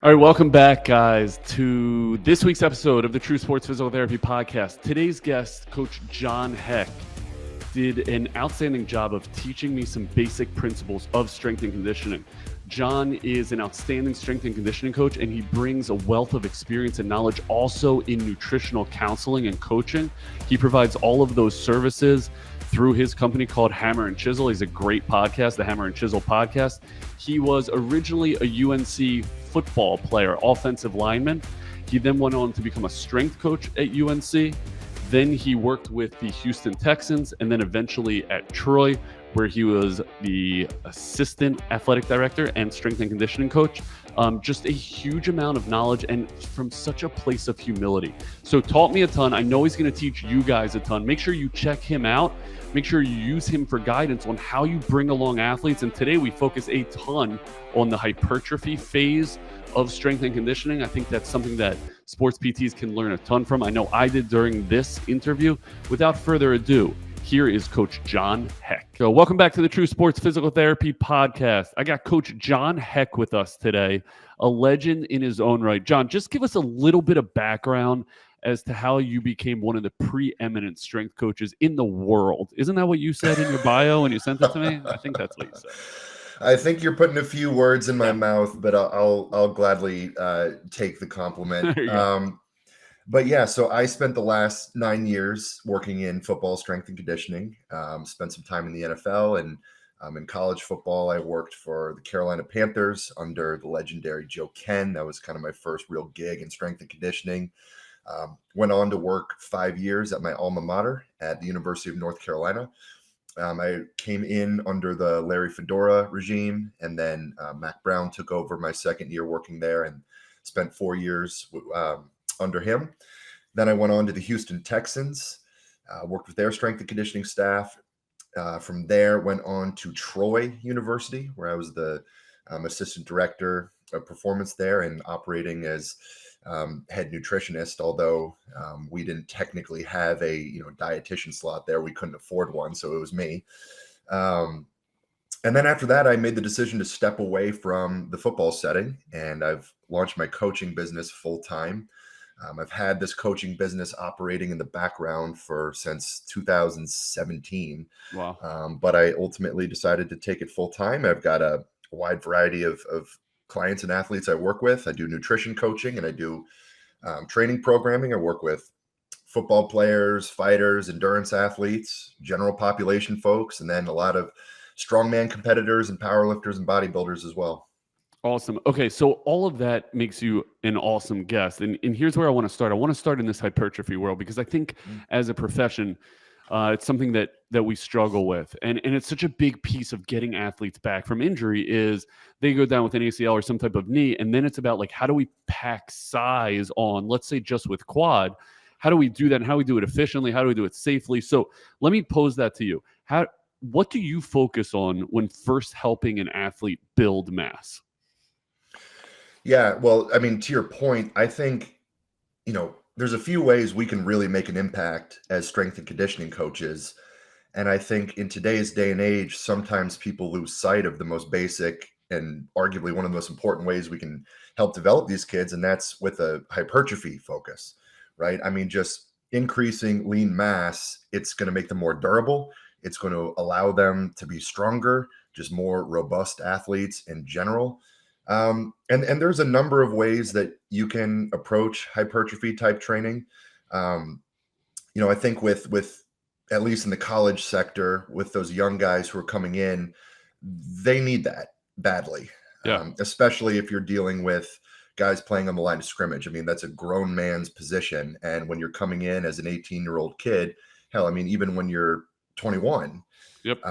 All right, welcome back, guys, to this week's episode of the True Sports Physical Therapy Podcast. Today's guest, Coach Jon Heck, did an outstanding job of teaching me some basic principles of strength and conditioning. Jon is an outstanding strength and conditioning coach, and he brings a wealth of experience and knowledge also in nutritional counseling and coaching. He provides all of those services through his company called Hammer and Chisel. He's a great podcast, the Hammer and Chisel Podcast. He was originally a UNC football player, offensive lineman. He then went on to become a strength coach at UNC. Then he worked with the Houston Texans and then eventually at Troy, where he was the assistant athletic director and strength and conditioning coach. Just a huge amount of knowledge and from such a place of humility. So taught me a ton. I know he's going to teach you guys a ton. Make sure you check him out. Make sure you use him for guidance on how you bring along athletes. And today we focus a ton on the hypertrophy phase of strength and conditioning. I think that's something that sports PTs can learn a ton from. I know I did during this interview. Without further ado, here is Coach Jon Heck. So welcome back to the True Sports Physical Therapy Podcast. I got Coach Jon Heck with us today, a legend in his own right. Jon, just give us a little bit of background as to how you became one of the preeminent strength coaches in the world. Isn't that what you said in your bio when you sent it to me? I think that's what you said. I think you're putting a few words in my mouth, but I'll gladly take the compliment. But yeah, so I spent the last 9 years working in football strength and conditioning. Spent some time in the NFL and in college football. I worked for the Carolina Panthers under the legendary Joe Ken. That was kind of my first real gig in strength and conditioning. Went on to work 5 years at my alma mater at the University of North Carolina. I came in under the Larry Fedora regime, and then Mac Brown took over my second year working there and spent 4 years under him. Then I went on to the Houston Texans, worked with their strength and conditioning staff. From there, went on to Troy University, where I was the assistant director of performance there and operating as head nutritionist, although we didn't technically have a dietitian slot there. We couldn't afford one, so it was me. And then after that, I made the decision to step away from the football setting, and I've launched my coaching business full time. I've had this coaching business operating in the background since 2017. Wow. But I ultimately decided to take it full time. I've got a wide variety of clients and athletes I work with. I do nutrition coaching and I do training programming. I work with football players, fighters, endurance athletes, general population folks, and then a lot of strongman competitors and powerlifters and bodybuilders as well. Awesome. Okay, so all of that makes you an awesome guest. And here's where I want to start. I want to start in this hypertrophy world because I think as a profession, it's something that we struggle with. And it's such a big piece of getting athletes back from injury is they go down with an ACL or some type of knee. And then it's about like, how do we pack size on, let's say just with quad, how do we do that? And how do we do it efficiently? How do we do it safely? So let me pose that to you. What do you focus on when first helping an athlete build mass? Yeah, well, I mean, to your point, I think, there's a few ways we can really make an impact as strength and conditioning coaches. And I think in today's day and age, sometimes people lose sight of the most basic and arguably one of the most important ways we can help develop these kids. And that's with a hypertrophy focus, right? I mean, just increasing lean mass, it's going to make them more durable. It's going to allow them to be stronger, just more robust athletes in general. And there's a number of ways that you can approach hypertrophy type training. I think with at least in the college sector, with those young guys who are coming in, they need that badly. Yeah. Especially if you're dealing with guys playing on the line of scrimmage. I mean, that's a grown man's position. And when you're coming in as an 18-year-old kid, hell, I mean, even when you're 21, Yep.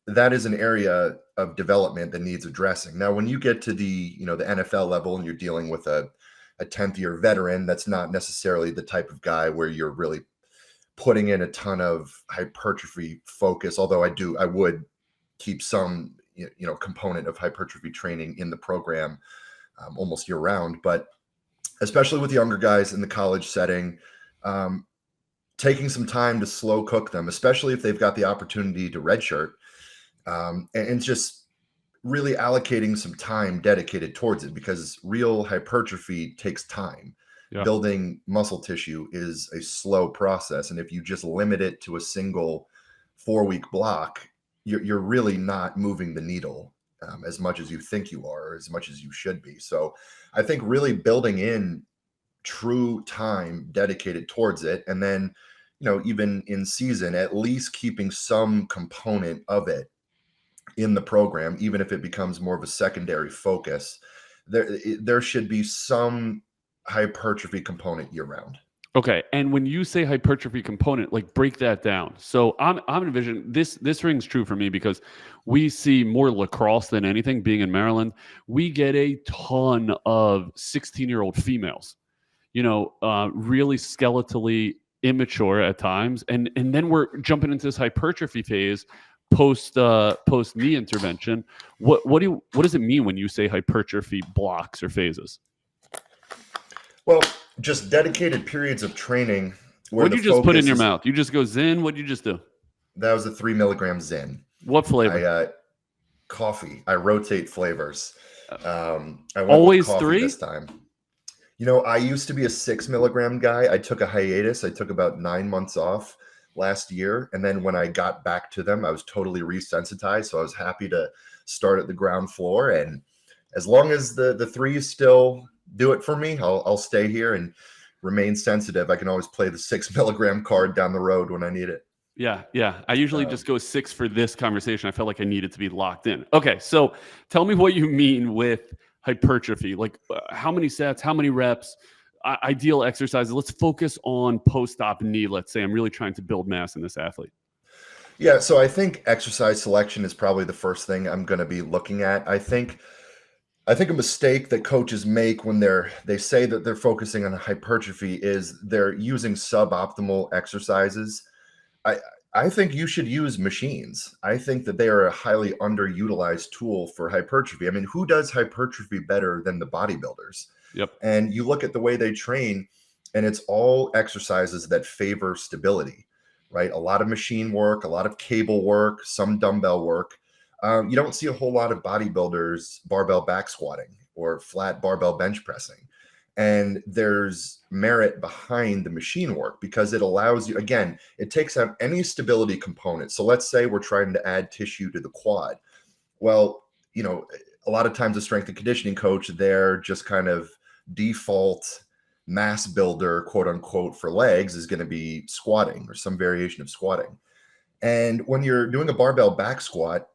That is an area of development that needs addressing. Now, when you get to the NFL level and you're dealing with a 10th year veteran, that's not necessarily the type of guy where you're really putting in a ton of hypertrophy focus. Although I would keep some, component of hypertrophy training in the program almost year round, but especially with younger guys in the college setting, taking some time to slow cook them, especially if they've got the opportunity to redshirt, and just really allocating some time dedicated towards it, because real hypertrophy takes time. Yeah. Building muscle tissue is a slow process. And if you just limit it to a single 4-week block, you're really not moving the needle as much as you think you are, or as much as you should be. So I think really building in true time dedicated towards it, and then, even in season, at least keeping some component of it in the program, even if it becomes more of a secondary focus, there should be some hypertrophy component year round. Okay. And when you say hypertrophy component, like break that down. So I'm envisioning this rings true for me because we see more lacrosse than anything. Being in Maryland, we get a ton of 16-year-old females, really skeletally immature at times. And then we're jumping into this hypertrophy phase post knee intervention. What does it mean when you say hypertrophy blocks or phases? Well, just dedicated periods of training. What'd you just put in your mouth? You just go Zyn? What'd you just do? That was a 3 milligram Zyn. What flavor? Coffee. I rotate flavors. I went always with coffee 3 this time. I used to be a 6 milligram guy. I took a hiatus. I took about 9 months off last year. And then when I got back to them, I was totally resensitized. So I was happy to start at the ground floor. And as long as the 3 still do it for me, I'll stay here and remain sensitive. I can always play the 6 milligram card down the road when I need it. Yeah. I usually just go 6 for this conversation. I felt like I needed to be locked in. Okay, so tell me what you mean with hypertrophy. Like how many sets, how many reps, ideal exercises. Let's focus on post-op knee. Let's say I'm really trying to build mass in this athlete. Yeah, so I think exercise selection is probably the first thing I'm going to be looking at. I think a mistake that coaches make when they say that they're focusing on hypertrophy is they're using suboptimal exercises. I think you should use machines. I think that they are a highly underutilized tool for hypertrophy. I mean, who does hypertrophy better than the bodybuilders? Yep. And you look at the way they train, and it's all exercises that favor stability, right? A lot of machine work, a lot of cable work, some dumbbell work. You don't see a whole lot of bodybuilders barbell back squatting or flat barbell bench pressing. And there's merit behind the machine work because it allows you, again, it takes out any stability component. So let's say we're trying to add tissue to the quad. Well, a lot of times a strength and conditioning coach, they're just kind of default mass builder, quote unquote, for legs is going to be squatting or some variation of squatting. And when you're doing a barbell back squat,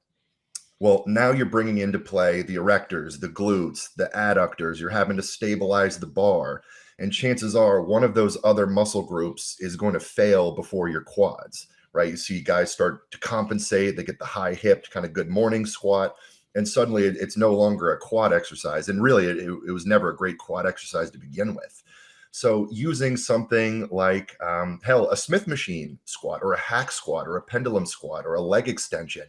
well, now you're bringing into play the erectors, the glutes, the adductors. You're having to stabilize the bar. And chances are one of those other muscle groups is going to fail before your quads, right? You see guys start to compensate. They get the high hipped kind of good morning squat. And suddenly it's no longer a quad exercise. And really, it was never a great quad exercise to begin with. So using something like, a Smith machine squat or a hack squat or a pendulum squat or a leg extension,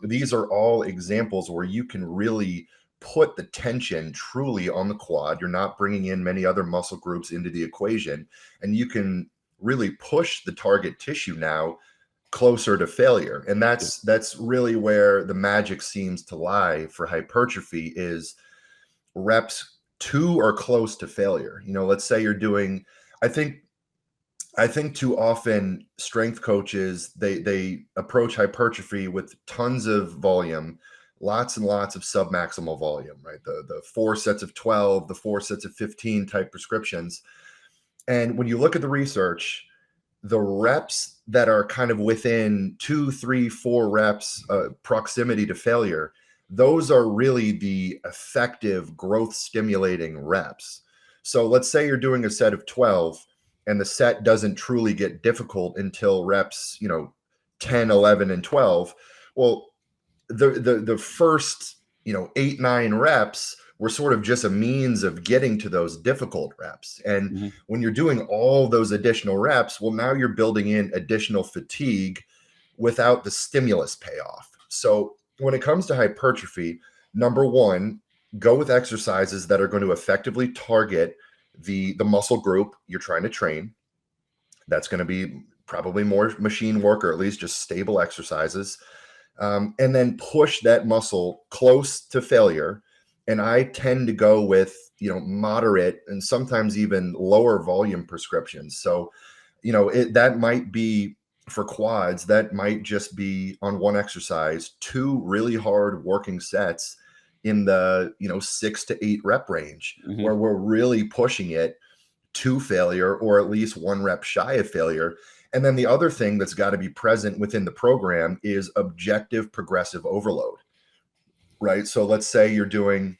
these are all examples where you can really put the tension truly on the quad. You're not bringing in many other muscle groups into the equation, and you can really push the target tissue now closer to failure. And that's really where the magic seems to lie for hypertrophy is reps to or close to failure. Let's say you're doing, I think too often strength coaches, they approach hypertrophy with tons of volume, lots and lots of submaximal volume, right? The 4 sets of 12, the 4 sets of 15 type prescriptions. And when you look at the research, the reps that are kind of within 2, 3, 4 reps proximity to failure, those are really the effective growth stimulating reps. So let's say you're doing a set of 12 and the set doesn't truly get difficult until reps, 10, 11, and 12. Well, the first, 8, 9 reps were sort of just a means of getting to those difficult reps. And when you're doing all those additional reps, well, now you're building in additional fatigue without the stimulus payoff. So when it comes to hypertrophy, number one, go with exercises that are going to effectively target the muscle group you're trying to train. That's going to be probably more machine work or at least just stable exercises. and then push that muscle close to failure. And I tend to go with, moderate and sometimes even lower volume prescriptions. So, that might be for quads, that might just be on one exercise, 2 really hard working sets in the, 6 to 8 rep range, where we're really pushing it to failure, or at least 1 rep shy of failure. And then the other thing that's got to be present within the program is objective progressive overload, right? So let's say you're doing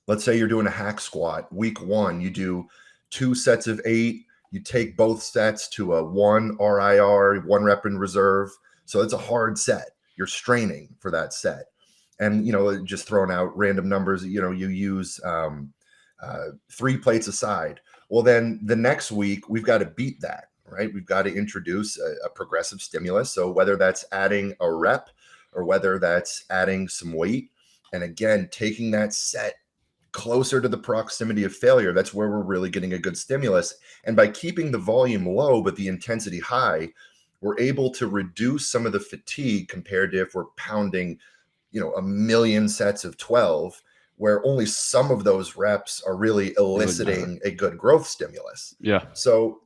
a hack squat. Week 1, you do 2 sets of 8. You take both sets to a 1 RIR, 1 rep in reserve. So it's a hard set. You're straining for that set. And, just throwing out random numbers, you use 3 plates aside. Well, then the next week, we've got to beat that, right? We've got to introduce a progressive stimulus. So whether that's adding a rep or whether that's adding some weight, and again, taking that set closer to the proximity of failure, that's where we're really getting a good stimulus. And by keeping the volume low but the intensity high, we're able to reduce some of the fatigue compared to if we're pounding, a million sets of 12, where only some of those reps are really eliciting a good growth stimulus. Yeah. So,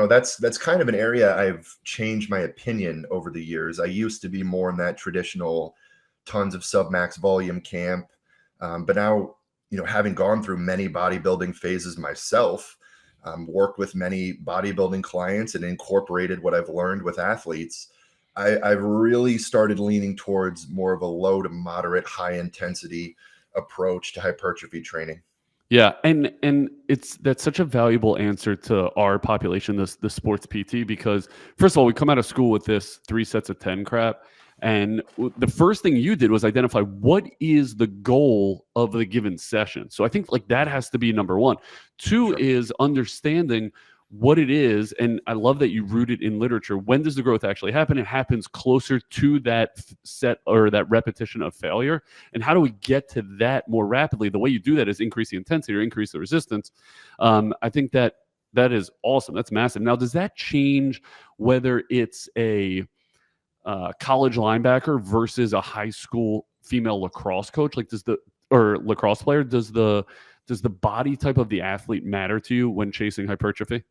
that's kind of an area I've changed my opinion over the years. I used to be more in that traditional tons of submax volume camp. But now, having gone through many bodybuilding phases myself, worked with many bodybuilding clients and incorporated what I've learned with athletes, I've really started leaning towards more of a low to moderate, high intensity approach to hypertrophy training. Yeah, and that's such a valuable answer to our population, the sports PT, because first of all, we come out of school with this 3 sets of 10 crap, and the first thing you did was identify what is the goal of the given session. So I think like that has to be number 1. 2 Sure. is understanding what it is, and I love that you root it in literature. When does the growth actually happen? It happens closer to that set or that repetition of failure. And how do we get to that more rapidly? The way you do that is increase the intensity or increase the resistance. I think that is awesome. That's massive. Now, does that change whether it's a college linebacker versus a high school female lacrosse coach? Like, or lacrosse player? Does the body type of the athlete matter to you when chasing hypertrophy?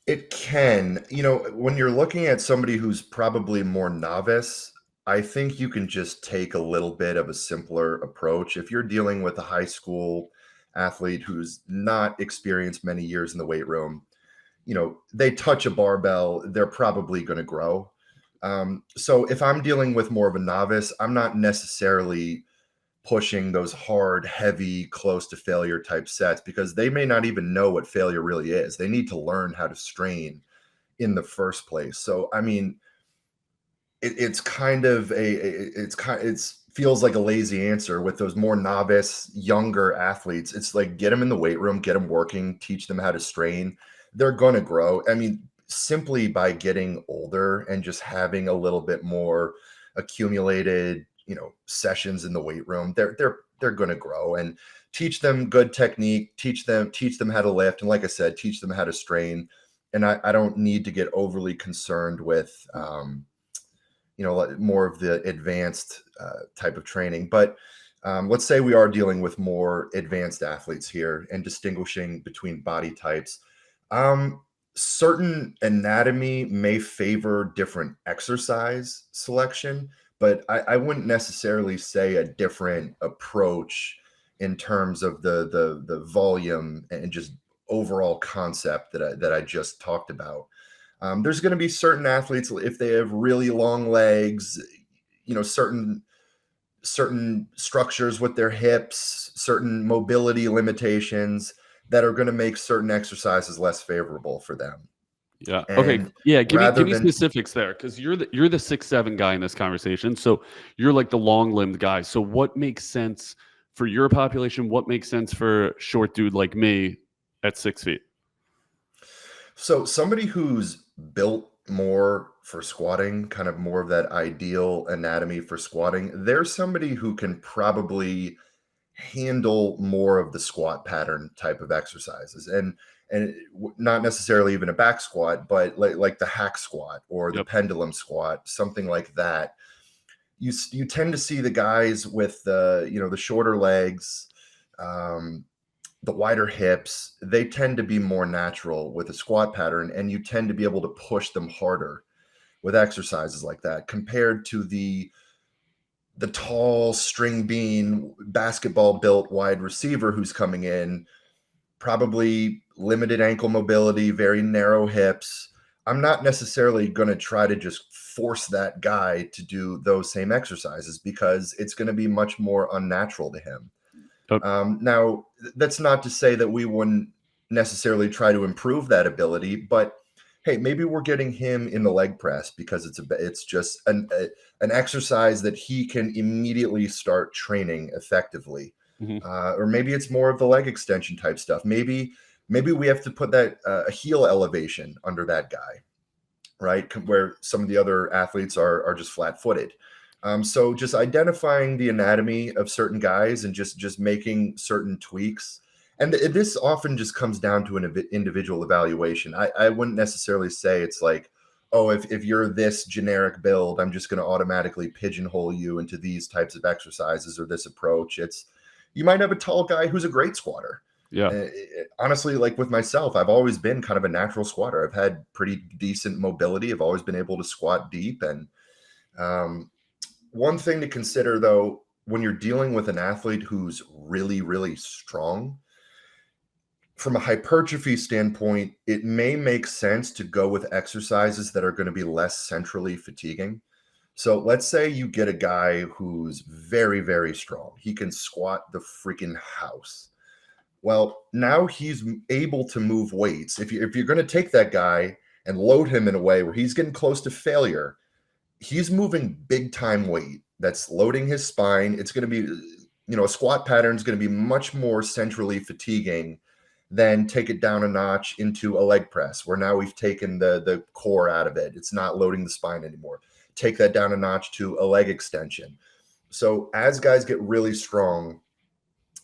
It can. When you're looking at somebody who's probably more novice, I think you can just take a little bit of a simpler approach. If you're dealing with a high school athlete who's not experienced many years in the weight room, they touch a barbell, they're probably going to grow. So if I'm dealing with more of a novice, I'm not necessarily pushing those hard, heavy, close to failure type sets, because they may not even know what failure really is. They need to learn how to strain in the first place. So, I mean, it's kind of it feels like a lazy answer with those more novice, younger athletes. It's like, get them in the weight room, get them working, teach them how to strain. They're going to grow. I mean, simply by getting older and just having a little bit more accumulated sessions in the weight room, they're going to grow. And teach them good technique, teach them how to lift, and like I said, teach them how to strain. And I don't need to get overly concerned with more of the advanced type of training. But let's say we are dealing with more advanced athletes here and distinguishing between body types. Certain anatomy may favor different exercise selection, but I wouldn't necessarily say a different approach in terms of the volume and just overall concept that I just talked about. There's going to be certain athletes, if they have really long legs, certain structures with their hips, certain mobility limitations that are going to make certain exercises less favorable for them. Yeah. And okay. Yeah. Give me than, specifics there, because you're the 6'7" guy in this conversation. So you're like the long limbed guy. So what makes sense for your population? What makes sense for a short dude like me at 6 feet? So somebody who's built more for squatting, kind of more of that ideal anatomy for squatting, there's somebody who can probably handle more of the squat pattern type of exercises, and not necessarily even a back squat, but like the hack squat or the pendulum squat, something like that. You tend to see the guys with the shorter legs, the wider hips, they tend to be more natural with a squat pattern, and you tend to be able to push them harder with exercises like that compared to the tall string bean basketball built wide receiver who's coming in, probably limited ankle mobility, very narrow hips. I'm not necessarily going to try to just force that guy to do those same exercises because it's going to be much more unnatural to him. Now, that's not to say that we wouldn't necessarily try to improve that ability, but hey, maybe we're getting him in the leg press because it's just an exercise that he can immediately start training effectively. Or maybe it's more of the leg extension type stuff. Maybe we have to put that a heel elevation under that guy, right? Where some of the other athletes are just flat footed. So just identifying the anatomy of certain guys and just making certain tweaks. And this often just comes down to an individual evaluation. I wouldn't necessarily say it's like, oh, if you're this generic build, I'm just going to automatically pigeonhole you into these types of exercises or this approach. You might have a tall guy who's a great squatter. Yeah. Honestly, like with myself, I've always been kind of a natural squatter. I've had pretty decent mobility. I've always been able to squat deep. And one thing to consider, though, when you're dealing with an athlete who's really, really strong, from a hypertrophy standpoint, it may make sense to go with exercises that are going to be less centrally fatiguing. So let's say you get a guy who's very, very strong. He can squat the freaking house. Well, now he's able to move weights. If you're going to take that guy and load him in a way where he's getting close to failure, he's moving big time weight. That's loading his spine. It's going to be, a squat pattern is going to be much more centrally fatiguing than take it down a notch into a leg press, where now we've taken the core out of it. It's not loading the spine anymore. Take that down a notch to a leg extension. So as guys get really strong,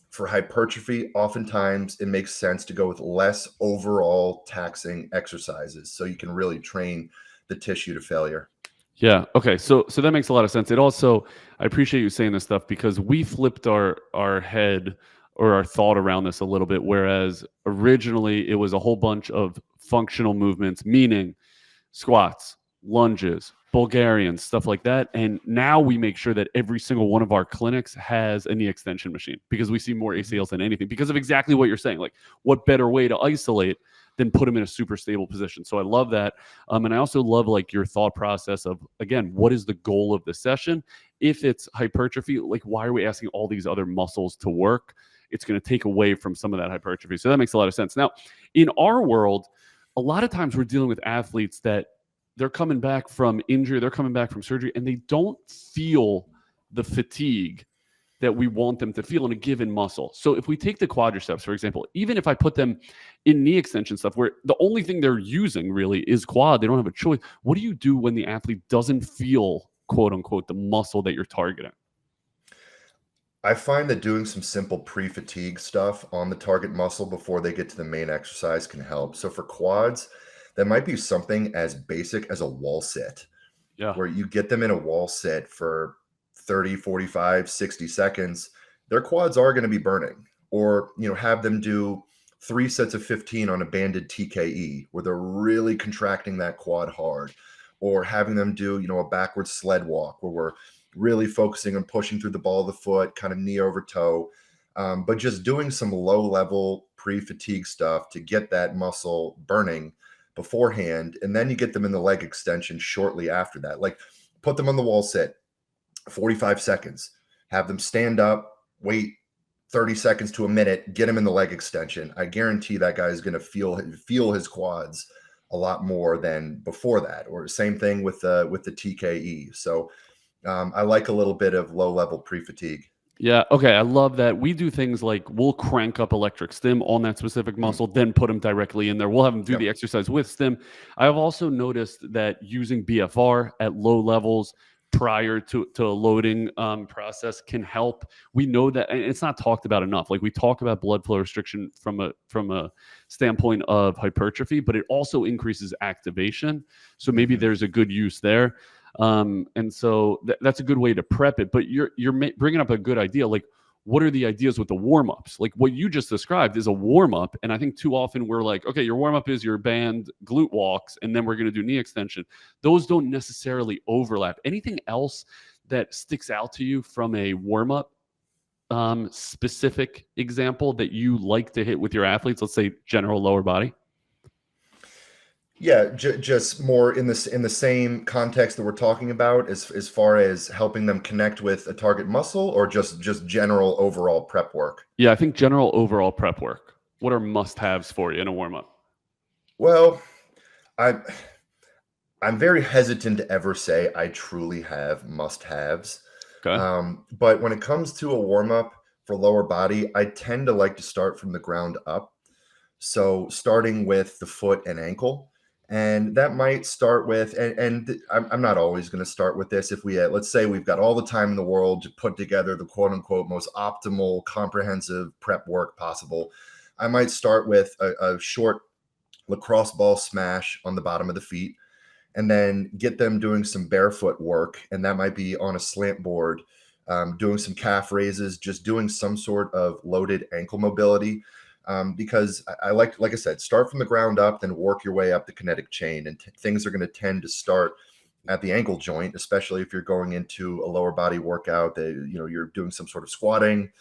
for hypertrophy, oftentimes it makes sense to go with less overall taxing exercises so you can really train the tissue to failure. Yeah. Okay. So that makes a lot of sense. It also, I appreciate you saying this stuff because we flipped our head or our thought around this a little bit, whereas originally it was a whole bunch of functional movements, meaning squats, lunges, Bulgarians, stuff like that. And now we make sure that every single one of our clinics has a knee extension machine because we see more ACLs than anything because of exactly what you're saying. Like, what better way to isolate than put them in a super stable position? So I love that. And I also love like your thought process of, again, what is the goal of the session? If it's hypertrophy, like why are we asking all these other muscles to work? It's going to take away from some of that hypertrophy. So that makes a lot of sense. Now, in our world, a lot of times we're dealing with athletes that they're coming back from injury, they're coming back from surgery, and they don't feel the fatigue that we want them to feel in a given muscle. So if we take the quadriceps, for example, even if I put them in knee extension stuff where the only thing they're using really is quad, they don't have a choice. What do you do when the athlete doesn't feel, quote unquote, the muscle that you're targeting? I find that doing some simple pre-fatigue stuff on the target muscle before they get to the main exercise can help. So for quads, that might be something as basic as a wall sit, where you get them in a wall sit for 30, 45, 60 seconds. Their quads are going to be burning. Or, have them do 3 sets of 15 on a banded TKE where they're really contracting that quad hard. Or having them do, a backward sled walk where we're really focusing on pushing through the ball of the foot, kind of knee over toe. But just doing some low-level pre-fatigue stuff to get that muscle burning beforehand, and then you get them in the leg extension shortly after that. Like, put them on the wall sit, 45 seconds, have them stand up, wait 30 seconds to a minute, get him in the leg extension. I guarantee that guy is going to feel his quads a lot more than before that. Or same thing with the TKE. So I like a little bit of low-level pre-fatigue. Yeah. Okay. I love that. We do things like we'll crank up electric stim on that specific muscle, then put them directly in there. We'll have them do the exercise with stim. I've also noticed that using BFR at low levels prior to a loading process can help. We know that, and it's not talked about enough. Like, we talk about blood flow restriction from a standpoint of hypertrophy, but it also increases activation. So maybe there's a good use there. And so that's a good way to prep it. But you're bringing up a good idea. Like, what are the ideas with the warm-ups? Like, what you just described is a warm-up. And I think too often we're like, okay, your warm-up is your band glute walks, and then we're going to do knee extension. Those don't necessarily overlap. Anything else that sticks out to you from a warm-up specific example that you like to hit with your athletes? Let's say general lower body. Yeah, just more in the same context that we're talking about, as far as helping them connect with a target muscle, or just general overall prep work. Yeah, I think general overall prep work. What are must-haves for you in a warm-up? Well, I'm very hesitant to ever say I truly have must-haves. Okay. But when it comes to a warm-up for lower body, I tend to like to start from the ground up. So starting with the foot and ankle. And that might start with, and I'm not always going to start with this. If we, let's say we've got all the time in the world to put together the quote unquote most optimal, comprehensive prep work possible, I might start with a short lacrosse ball smash on the bottom of the feet, and then get them doing some barefoot work. And that might be on a slant board, doing some calf raises, just doing some sort of loaded ankle mobility. Because I like I said, start from the ground up, then work your way up the kinetic chain. And things are going to tend to start at the ankle joint, especially if you're going into a lower body workout that, you're doing some sort of squatting,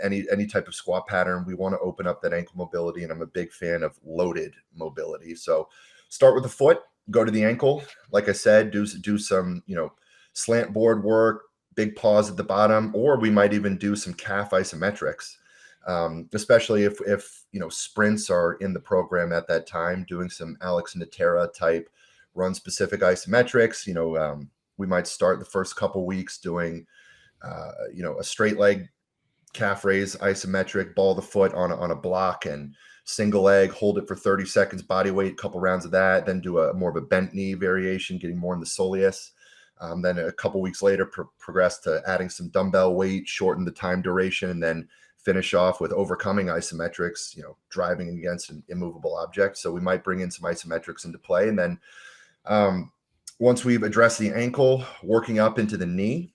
any type of squat pattern. We want to open up that ankle mobility. And I'm a big fan of loaded mobility. So start with the foot, go to the ankle. Like I said, do some, slant board work, big pause at the bottom, or we might even do some calf isometrics. Especially if sprints are in the program at that time, doing some Alex Natera type run specific isometrics. We might start the first couple weeks doing a straight leg calf raise isometric, ball the foot on a block and single leg, hold it for 30 seconds, body weight, couple rounds of that, then do a more of a bent knee variation, getting more in the soleus. Then a couple weeks later, progress to adding some dumbbell weight, shorten the time duration, and then finish off with overcoming isometrics, driving against an immovable object. So we might bring in some isometrics into play. And then once we've addressed the ankle, working up into the knee.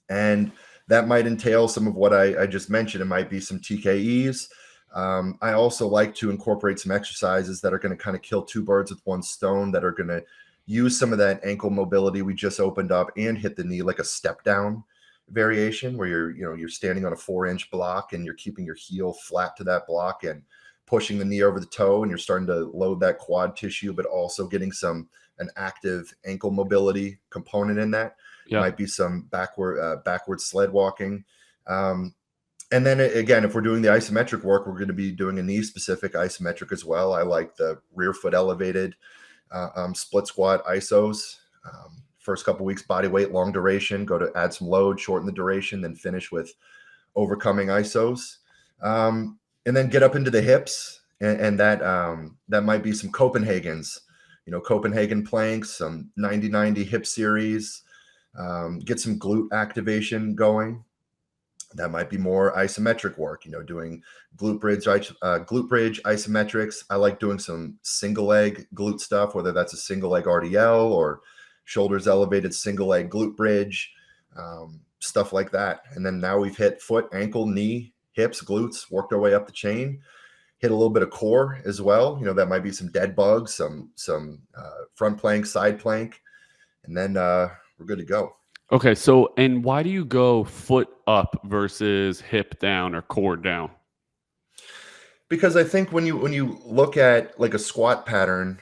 And that might entail some of what I just mentioned. It might be some TKEs. I also like to incorporate some exercises that are going to kind of kill two birds with one stone, that are going to use some of that ankle mobility we just opened up and hit the knee, like a step down variation, where you're standing on a 4-inch block and you're keeping your heel flat to that block and pushing the knee over the toe, and you're starting to load that quad tissue, but also getting an active ankle mobility component in that. Yeah. Might be some backward sled walking. And then again, if we're doing the isometric work, we're going to be doing a knee specific isometric as well. I like the rear foot elevated split squat isos. First couple weeks, body weight, long duration, go to add some load, shorten the duration, then finish with overcoming isos. And then get up into the hips, and that might be some Copenhagen's, Copenhagen planks, some 90-90 hip series, get some glute activation going. That might be more isometric work, doing glute bridge isometrics. I like doing some single leg glute stuff, whether that's a single leg RDL or shoulders elevated single leg glute bridge, stuff like that. And then now we've hit foot, ankle, knee, hips, glutes, worked our way up the chain, hit a little bit of core as well. That might be some dead bugs, some front plank, side plank, and then we're good to go. Okay. So, and why do you go foot up versus hip down or core down? Because I think when you look at like a squat pattern,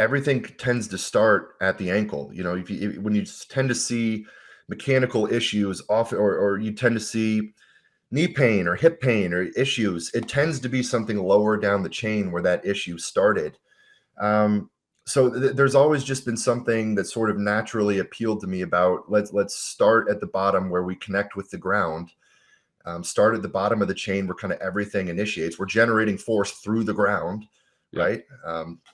everything tends to start at the ankle. When you tend to see mechanical issues often, or you tend to see knee pain or hip pain or issues, it tends to be something lower down the chain where that issue started. So there's always just been something that sort of naturally appealed to me about let's start at the bottom where we connect with the ground. Start at the bottom of the chain where kind of everything initiates. We're generating force through the ground. Yeah. Right?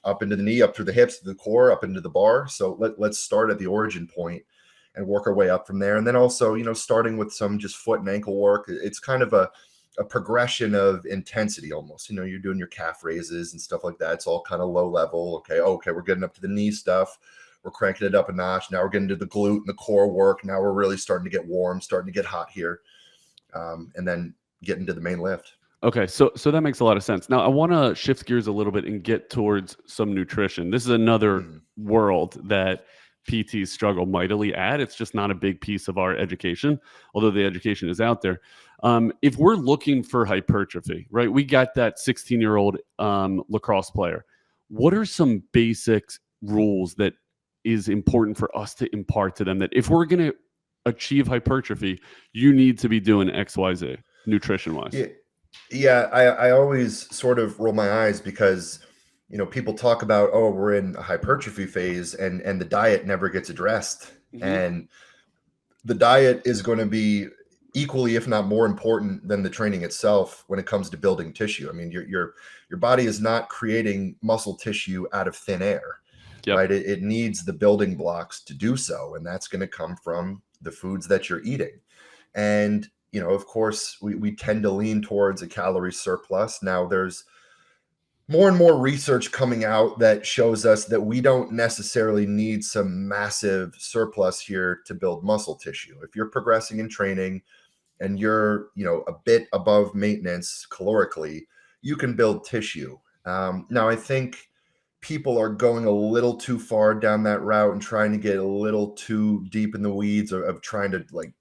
Up into the knee, up through the hips, to the core, up into the bar. So let's start at the origin point and work our way up from there. And then also, you know, starting with some just foot and ankle work. It's kind of a progression of intensity almost. You know, you're doing your calf raises and stuff like that. It's all kind of low level. Okay, we're getting up to the knee stuff. We're cranking it up a notch. Now we're getting to the glute and the core work. Now we're really starting to get warm, starting to get hot here. And then get into the main lift. Okay, so that makes a lot of sense. Now I want to shift gears a little bit and get towards some nutrition. This is another world that PTs struggle mightily at. It's just not a big piece of our education, although the education is out there. If we're looking for hypertrophy, right? We got that 16-year-old lacrosse player. What are some basic rules that is important for us to impart to them, that if we're going to achieve hypertrophy, you need to be doing X, Y, Z nutrition-wise? Yeah, I always sort of roll my eyes because, you know, people talk about, oh, we're in a hypertrophy phase and the diet never gets addressed. And the diet is going to be equally, if not more important than the training itself when it comes to building tissue. I mean, your body is not creating muscle tissue out of thin air, right? It needs the building blocks to do so. And that's going to come from the foods that you're eating. And you know, of course, we tend to lean towards a calorie surplus. Now, there's more and more research coming out that shows us that we don't necessarily need some massive surplus here to build muscle tissue. If you're progressing in training and you're, you know, a bit above maintenance calorically, you can build tissue. Now, I think people are going a little too far down that route and trying to get a little too deep in the weeds of trying to like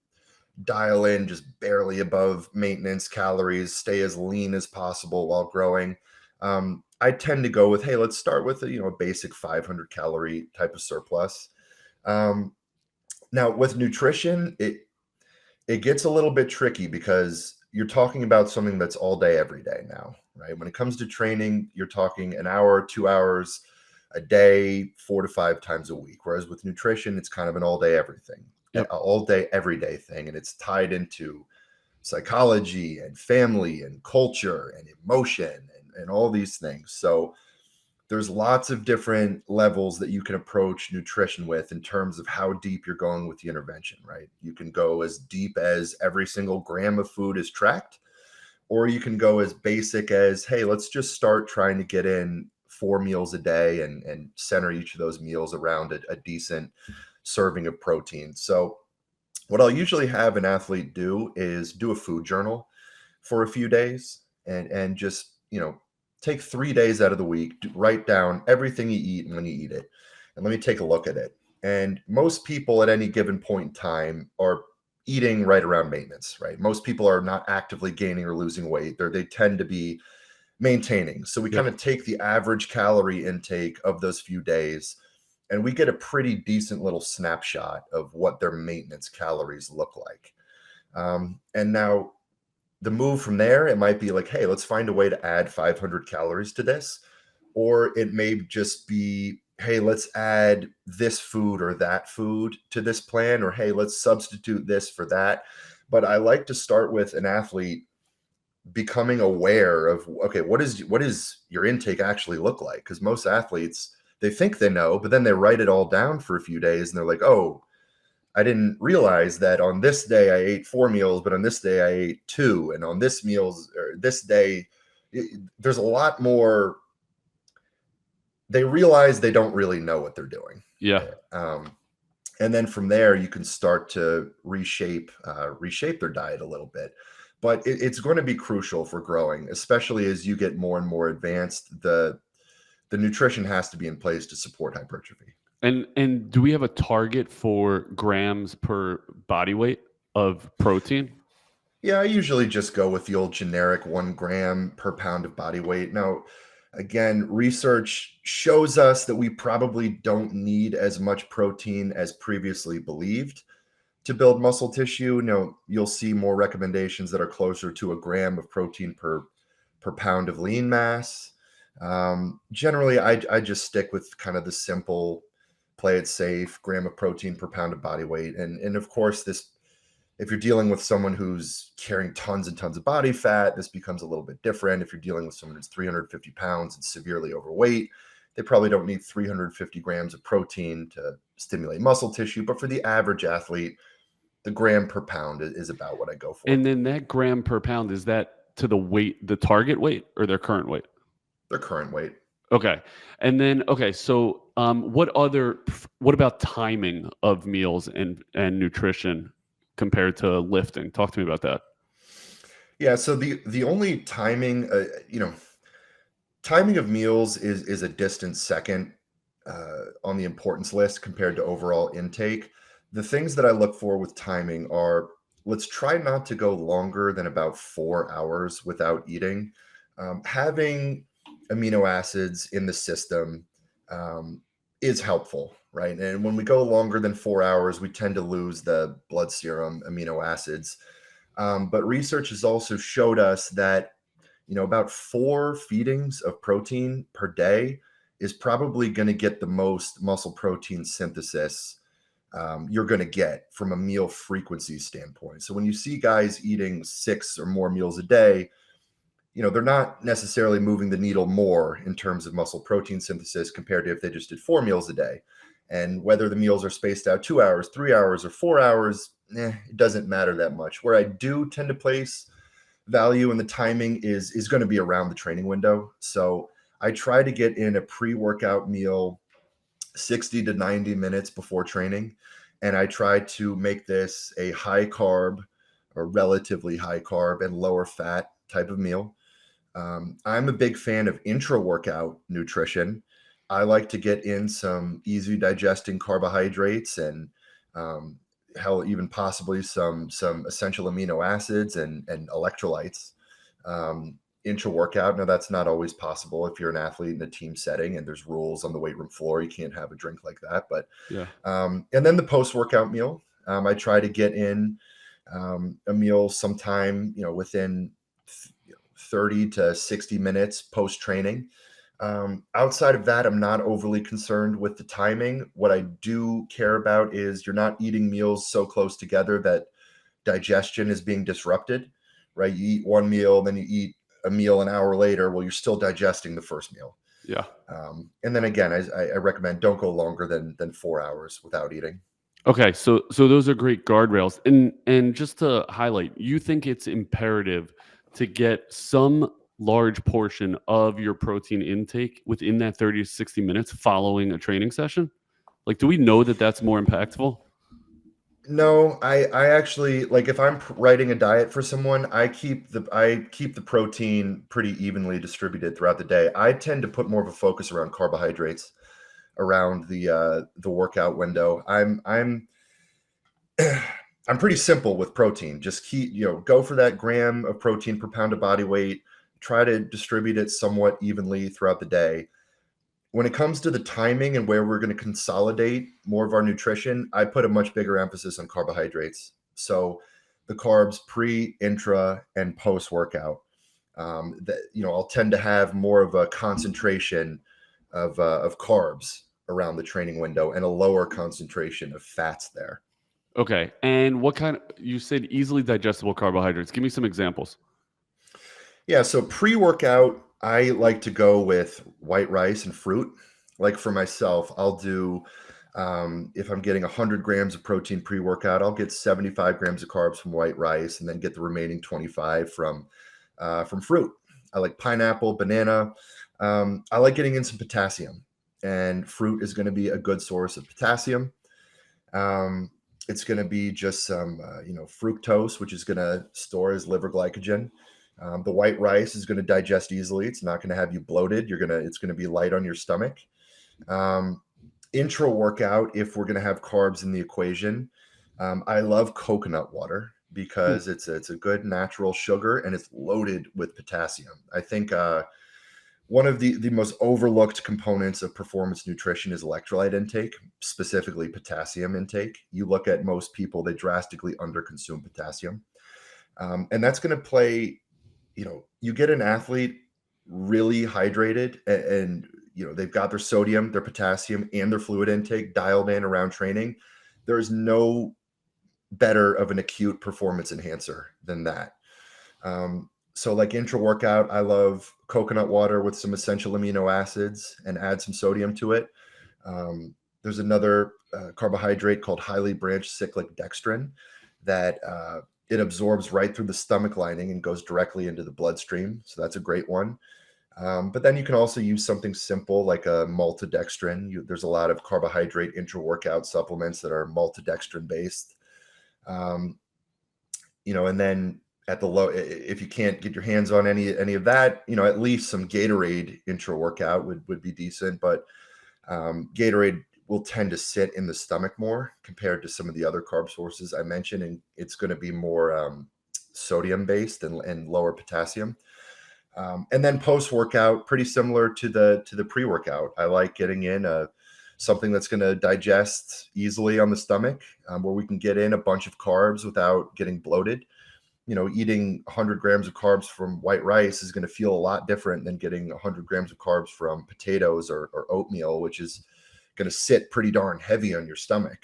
dial in just barely above maintenance calories, stay as lean as possible while growing. I tend to go with, hey, let's start with a basic 500 calorie type of surplus. Now with nutrition, it gets a little bit tricky because you're talking about something that's all day, every day now, right? When it comes to training, you're talking an hour, 2 hours a day, 4 to 5 times a week. Whereas with nutrition, it's kind of an all day, everything. All day, everyday thing. And it's tied into psychology and family and culture and emotion and all these things. So there's lots of different levels that you can approach nutrition with in terms of how deep you're going with the intervention, right? You can go as deep as every single gram of food is tracked, or you can go as basic as, hey, let's just start trying to get in 4 meals a day and center each of those meals around a decent serving of protein. So what I'll usually have an athlete do is do a food journal for a few days and just, take 3 days out of the week, write down everything you eat and when you eat it. And let me take a look at it. And most people at any given point in time are eating right around maintenance, right? Most people are not actively gaining or losing weight. They tend to be maintaining. So we kind of take the average calorie intake of those few days, and we get a pretty decent little snapshot of what their maintenance calories look like. And now the move from there, it might be like, hey, let's find a way to add 500 calories to this. Or it may just be, hey, let's add this food or that food to this plan, or hey, let's substitute this for that. But I like to start with an athlete becoming aware of, okay, what is your intake actually look like? Because most athletes, they think they know, but then they write it all down for a few days and they're like, oh, I didn't realize that on this day I ate 4 meals, but on this day I ate 2. And on this day, there's a lot more. They realize they don't really know what they're doing. Yeah. And then from there, you can start to reshape their diet a little bit. But it's going to be crucial for growing, especially as you get more and more advanced. The nutrition has to be in place to support hypertrophy. And do we have a target for grams per body weight of protein? Yeah, I usually just go with the old generic 1 gram per pound of body weight. Now, again, research shows us that we probably don't need as much protein as previously believed to build muscle tissue. You'll see more recommendations that are closer to 1 gram of protein per pound of lean mass. Generally, I just stick with kind of the simple, play it safe, gram of protein per pound of body weight. And of course, if you're dealing with someone who's carrying tons and tons of body fat, this becomes a little bit different. If you're dealing with someone who's 350 pounds and severely overweight, They probably don't need 350 grams of protein to stimulate muscle tissue, but for the average athlete, the gram per pound is about what I go for. And then that gram per pound, is that to the weight, the target weight, or their current weight? Their current weight. Okay. And then, okay, so what about timing of meals and nutrition compared to lifting? Talk to me about that. Yeah, so the only timing, timing of meals is a distant second on the importance list compared to overall intake. The things that I look for with timing are, let's try not to go longer than about 4 hours without eating. Having amino acids in the system is helpful, right? And when we go longer than 4 hours, we tend to lose the blood serum amino acids. But research has also showed us that about 4 feedings of protein per day is probably going to get the most muscle protein synthesis you're going to get from a meal frequency standpoint. So when you see guys eating 6 or more meals a day, they're not necessarily moving the needle more in terms of muscle protein synthesis compared to if they just did 4 meals a day. And whether the meals are spaced out 2 hours, 3 hours, or 4 hours, it doesn't matter that much. Where I do tend to place value in the timing is going to be around the training window. So I try to get in a pre-workout meal 60 to 90 minutes before training. And I try to make this a high carb or relatively high carb and lower fat type of meal. I'm a big fan of intra-workout nutrition. I like to get in some easy digesting carbohydrates and hell, even possibly some essential amino acids and electrolytes intra-workout. Now, that's not always possible if you're an athlete in a team setting and there's rules on the weight room floor. You can't have a drink like that. But yeah. And then the post-workout meal, I try to get in a meal sometime, within 30 to 60 minutes post-training. Outside of that, I'm not overly concerned with the timing. What I do care about is you're not eating meals so close together that digestion is being disrupted, right? You eat one meal, then you eat a meal an hour later. Well, you're still digesting the first meal. Yeah. And then again, I recommend don't go longer than 4 hours without eating. Okay, so those are great guardrails. And just to highlight, you think it's imperative to get some large portion of your protein intake within that 30 to 60 minutes following a training session? Like, do we know that that's more impactful? No, I actually, like, if I'm writing a diet for someone, I keep the protein pretty evenly distributed throughout the day. I tend to put more of a focus around carbohydrates around the workout window. I'm I'm pretty simple with protein. Just go for that gram of protein per pound of body weight. Try to distribute it somewhat evenly throughout the day. When it comes to the timing and where we're going to consolidate more of our nutrition, I put a much bigger emphasis on carbohydrates. So the carbs pre, intra, and post workout. I'll tend to have more of a concentration of carbs around the training window and a lower concentration of fats there. Okay. And you said easily digestible carbohydrates. Give me some examples. Yeah. So pre-workout, I like to go with white rice and fruit. Like for myself, I'll do, if I'm getting 100 grams of protein pre-workout, I'll get 75 grams of carbs from white rice and then get the remaining 25 from fruit. I like pineapple, banana. I like getting in some potassium, and fruit is going to be a good source of potassium. It's going to be just some, fructose, which is going to store as liver glycogen. The white rice is going to digest easily. It's not going to have you bloated. It's going to be light on your stomach. Intra workout, if we're going to have carbs in the equation, I love coconut water because it's a good natural sugar and it's loaded with potassium. I think one of the most overlooked components of performance nutrition is electrolyte intake, specifically potassium intake. You look at most people, they drastically underconsume potassium. And that's going to play, you get an athlete really hydrated and they've got their sodium, their potassium, and their fluid intake dialed in around training. There's no better of an acute performance enhancer than that. So like intra-workout, I love coconut water with some essential amino acids and add some sodium to it. There's another carbohydrate called highly branched cyclic dextrin that it absorbs right through the stomach lining and goes directly into the bloodstream. So that's a great one. But then you can also use something simple like a maltodextrin. There's a lot of carbohydrate intra-workout supplements that are maltodextrin based. And then at the low, if you can't get your hands on any of that, at least some Gatorade intra-workout would be decent. But Gatorade will tend to sit in the stomach more compared to some of the other carb sources I mentioned, and it's going to be more sodium based and lower potassium. And then post-workout, pretty similar to the pre-workout. I like getting in something that's going to digest easily on the stomach, where we can get in a bunch of carbs without getting bloated. Eating 100 grams of carbs from white rice is going to feel a lot different than getting 100 grams of carbs from potatoes or oatmeal, which is going to sit pretty darn heavy on your stomach.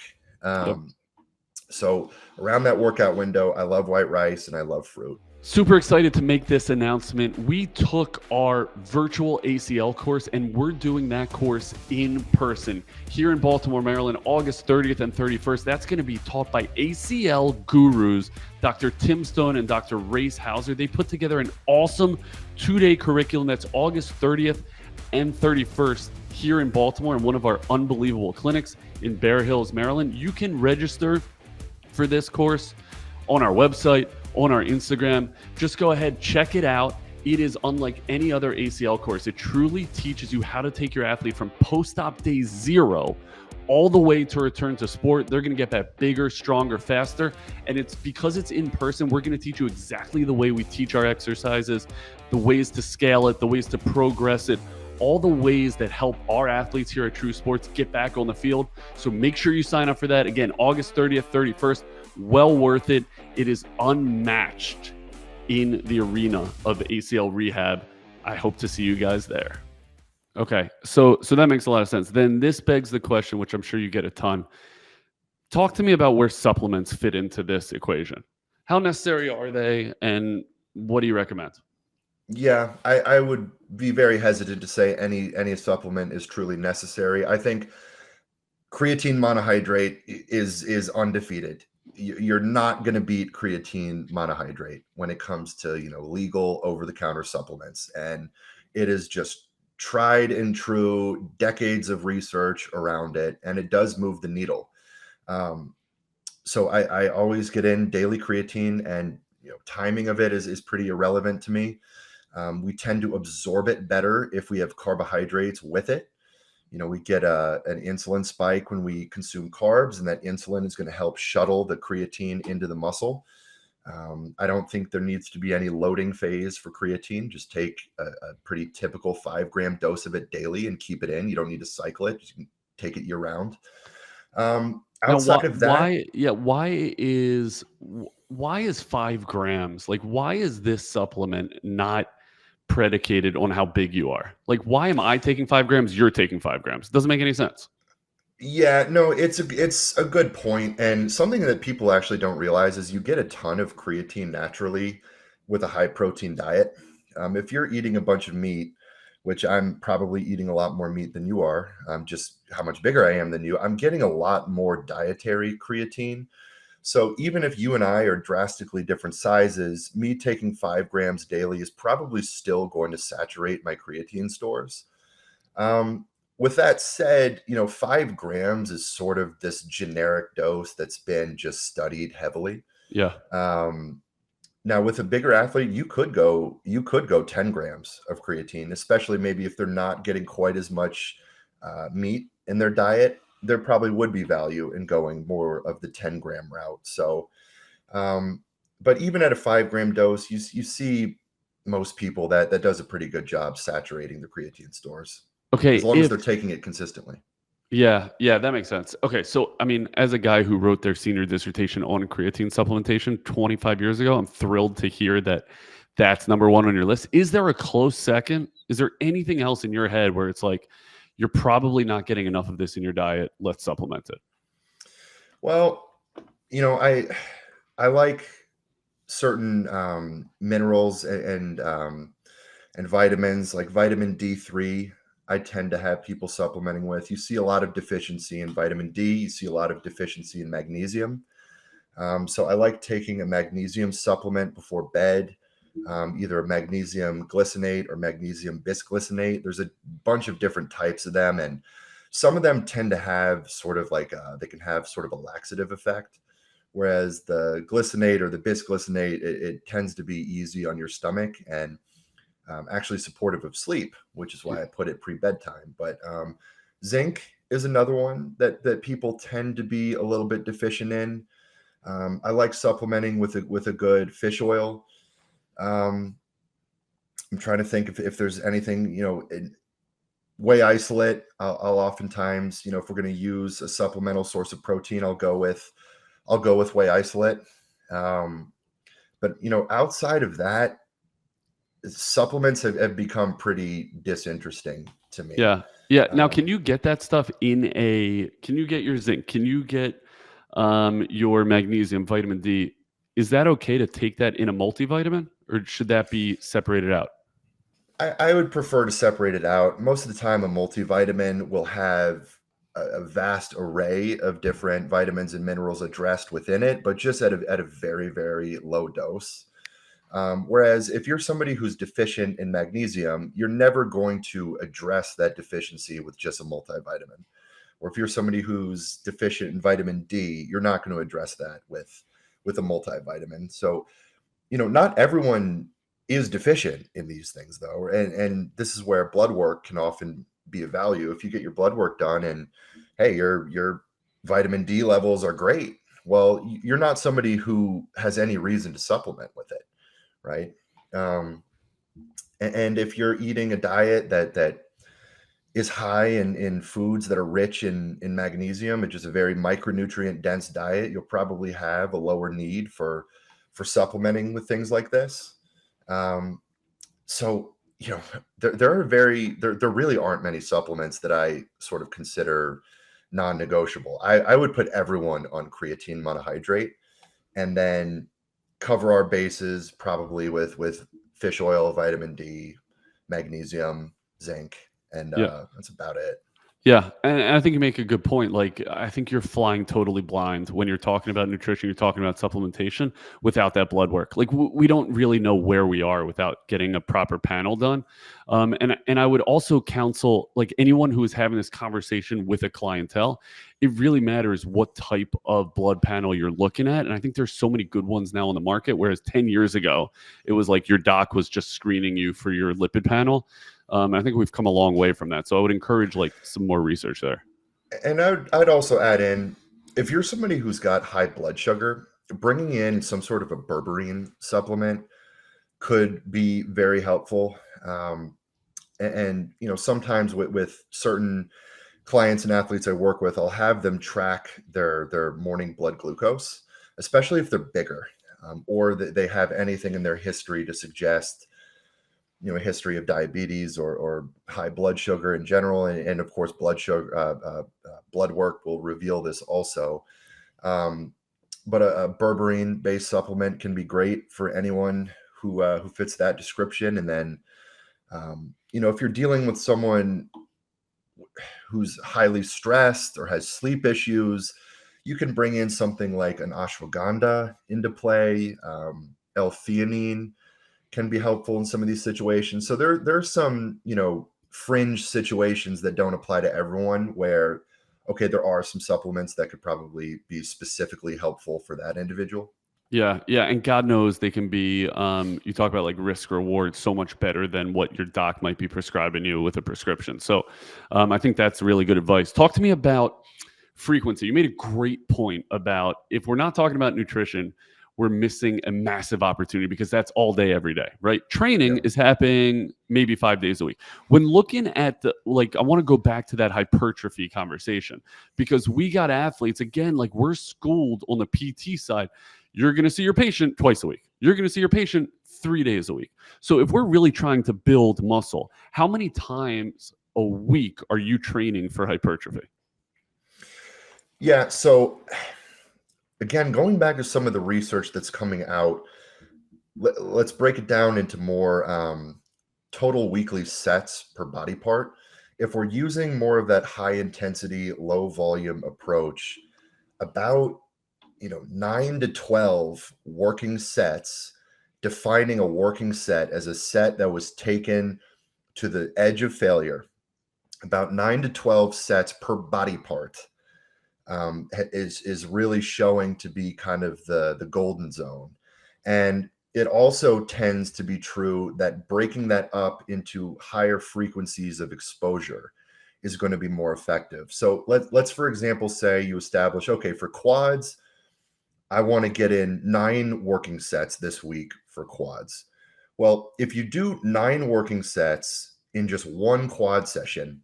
So around that workout window, I love white rice and I love fruit. Super excited to make this announcement. We took our virtual ACL course and we're doing that course in person here in Baltimore, Maryland, August 30th and 31st. That's going to be taught by ACL gurus, Dr. Tim Stone and Dr. Race Hauser. They put together an awesome 2-day curriculum that's August 30th and 31st here in Baltimore in one of our unbelievable clinics in Bear Hills, Maryland. You can register for this course on our website, on our Instagram. Just go ahead, check it out. It is unlike any other ACL course. It truly teaches you how to take your athlete from post-op day 0 all the way to return to sport. They're going to get that bigger, stronger, faster. And it's because it's in person, we're going to teach you exactly the way we teach our exercises, the ways to scale it, the ways to progress it, all the ways that help our athletes here at True Sports get back on the field. So make sure you sign up for that. Again, August 30th, 31st. Well worth it. It is unmatched in the arena of ACL rehab. I hope to see you guys there. Okay, so that makes a lot of sense. Then this begs the question, which I'm sure you get a ton. Talk to me about where supplements fit into this equation. How necessary are they, and what do you recommend? Yeah, I would be very hesitant to say any supplement is truly necessary. I think creatine monohydrate is undefeated. You're not going to beat creatine monohydrate when it comes to, legal over-the-counter supplements. And it is just tried and true, decades of research around it, and it does move the needle. So I always get in daily creatine, and timing of it is pretty irrelevant to me. We tend to absorb it better if we have carbohydrates with it. We get an insulin spike when we consume carbs, and that insulin is going to help shuttle the creatine into the muscle. I don't think there needs to be any loading phase for creatine. Just take a pretty typical 5-gram dose of it daily and keep it in. You don't need to cycle it. You can take it year round. Outside of that, why is 5 grams? Like, why is this supplement not predicated on how big you are? Like, why am I taking 5 grams? You're taking 5 grams. Doesn't make any sense. Yeah, no, it's a good point. And something that people actually don't realize is you get a ton of creatine naturally with a high protein diet. If you're eating a bunch of meat, which I'm probably eating a lot more meat than you are, just how much bigger I am than you, I'm getting a lot more dietary creatine. So even if you and I are drastically different sizes, me taking 5 grams daily is probably still going to saturate my creatine stores. With that said, 5 grams is sort of this generic dose that's been just studied heavily. Yeah. Now with a bigger athlete, you could go 10 grams of creatine, especially maybe if they're not getting quite as much meat in their diet. There probably would be value in going more of the 10-gram route. So, but even at a 5-gram dose, you see most people that does a pretty good job saturating the creatine stores. Okay. As long as they're taking it consistently. Yeah, that makes sense. Okay, so I mean, as a guy who wrote their senior dissertation on creatine supplementation 25 years ago, I'm thrilled to hear that that's number one on your list. Is there a close second? Is there anything else in your head where it's like, you're probably not getting enough of this in your diet, let's supplement it? Well, I like certain minerals and vitamins like vitamin D3. I tend to have people supplementing with. You see a lot of deficiency in vitamin D. You see a lot of deficiency in magnesium. So I like taking a magnesium supplement before bed, either a magnesium glycinate or magnesium bisglycinate. There's a bunch of different types of them, and some of them tend to have sort of like they can have sort of a laxative effect, whereas the glycinate or the bisglycinate, it tends to be easy on your stomach and actually supportive of sleep, which is why I put it pre-bedtime. But zinc is another one that people tend to be a little bit deficient in. I like supplementing with a good fish oil. I'm trying to think if there's anything, whey isolate. I'll oftentimes, if we're going to use a supplemental source of protein, I'll go with whey isolate. But outside of that, supplements have become pretty disinteresting to me. Yeah. Now, can you get that stuff can you get your zinc? Can you get your magnesium, vitamin D? Is that okay to take that in a multivitamin, or should that be separated out? I would prefer to separate it out. Most of the time, a multivitamin will have a vast array of different vitamins and minerals addressed within it, but just at a very, very low dose. Whereas if you're somebody who's deficient in magnesium, you're never going to address that deficiency with just a multivitamin. Or if you're somebody who's deficient in vitamin D, you're not going to address that with a multivitamin. So, not everyone is deficient in these things, though. And this is where blood work can often be of value. If you get your blood work done and, hey, your vitamin D levels are great, well, you're not somebody who has any reason to supplement with it. Right. And if you're eating a diet that is high in foods that are rich in magnesium, which is a very micronutrient dense diet, you'll probably have a lower need for supplementing with things like this. So, there really aren't many supplements that I sort of consider non-negotiable. I would put everyone on creatine monohydrate, and then cover our bases probably with fish oil, vitamin D, magnesium, zinc, and that's about it. Yeah, and I think you make a good point. Like, I think you're flying totally blind when you're talking about nutrition, you're talking about supplementation without that blood work. Like, we don't really know where we are without getting a proper panel done. And I would also counsel, like, anyone who is having this conversation with a clientele, it really matters what type of blood panel you're looking at. And I think there's so many good ones now on the market, whereas 10 years ago, it was like your doc was just screening you for your lipid panel. I think we've come a long way from that. So I would encourage some more research there. And I'd also add in, if you're somebody who's got high blood sugar, bringing in some sort of a berberine supplement could be very helpful. And sometimes with certain clients and athletes I work with, I'll have them track their morning blood glucose, especially if they're bigger, or that they have anything in their history to suggest a history of diabetes or high blood sugar in general. And of course, blood work will reveal this also. But a berberine based supplement can be great for anyone who fits that description. And then, if you're dealing with someone who's highly stressed or has sleep issues, you can bring in something like an ashwagandha into play. L-theanine can be helpful in some of these situations. So there's some, fringe situations that don't apply to everyone where, okay, there are some supplements that could probably be specifically helpful for that individual. Yeah. And God knows they can be, you talk about like risk reward so much better than what your doc might be prescribing you with a prescription. So I think that's really good advice. Talk to me about frequency. You made a great point about if we're not talking about nutrition, we're missing a massive opportunity because that's all day, every day, right? Training is happening maybe 5 days a week. When looking at I want to go back to that hypertrophy conversation because we got athletes, again, like we're schooled on the PT side. You're going to see your patient twice a week. You're going to see your patient 3 days a week. So if we're really trying to build muscle, how many times a week are you training for hypertrophy? Yeah. So again, going back to some of the research that's coming out, let's break it down into more total weekly sets per body part. If we're using more of that high intensity, low volume approach, about 9 to 12 working sets, defining a working set as a set that was taken to the edge of failure, about 9 to 12 sets per body part is really showing to be kind of the golden zone. And it also tends to be true that breaking that up into higher frequencies of exposure is going to be more effective. So let's for example, say you establish, okay, for quads, I want to get in 9 working sets this week for quads. Well, if you do 9 working sets in just one quad session,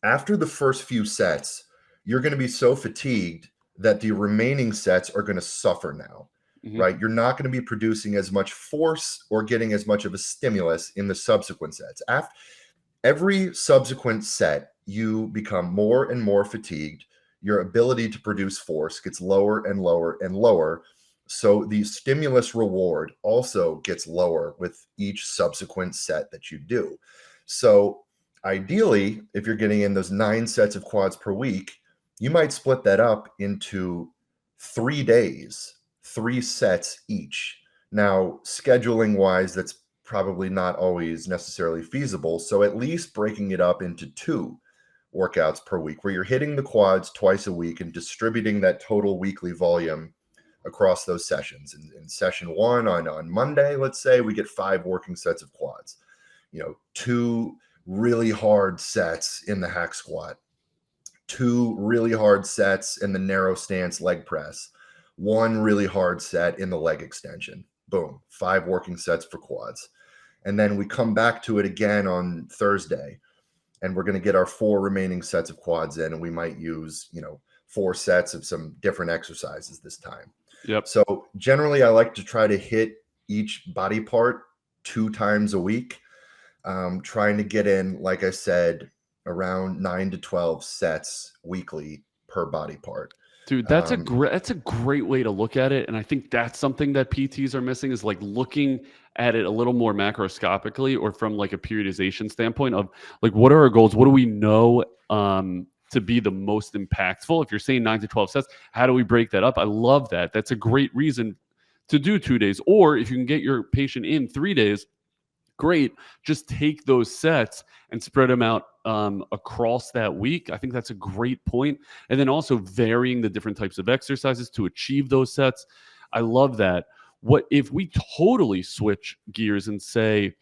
after the first few sets, you're going to be so fatigued that the remaining sets are going to suffer now, right? You're not going to be producing as much force or getting as much of a stimulus in the subsequent sets. After every subsequent set, you become more and more fatigued. Your ability to produce force gets lower and lower and lower. So the stimulus reward also gets lower with each subsequent set that you do. So ideally, if you're getting in those 9 sets of quads per week, you might split that up into 3 days, 3 sets each. Now, scheduling wise, that's probably not always necessarily feasible. So at least breaking it up into 2 workouts per week, where you're hitting the quads twice a week and distributing that total weekly volume across those sessions. In session 1 on Monday, let's say we get 5 working sets of quads, 2 really hard sets in the hack squat, 2 really hard sets in the narrow stance leg press, 1 really hard set in the leg extension. Boom, 5 working sets for quads. And then we come back to it again on Thursday, and we're going to get our 4 remaining sets of quads in, and we might use, 4 sets of some different exercises this time. Yep. So generally, I like to try to hit each body part 2 times a week, trying to get in, like I said, around 9 to 12 sets weekly per body part. Dude, that's a great way to look at it. And I think that's something that PTs are missing, is like looking at it a little more macroscopically, or from like a periodization standpoint of like, what are our goals? What do we know to be the most impactful? If you're saying 9 to 12 sets, how do we break that up? I love that. That's a great reason to do 2 days. Or if you can get your patient in 3 days, great. Just take those sets and spread them out across that week. I think that's a great point. And then also varying the different types of exercises to achieve those sets. I love that. What if we totally switch gears and say,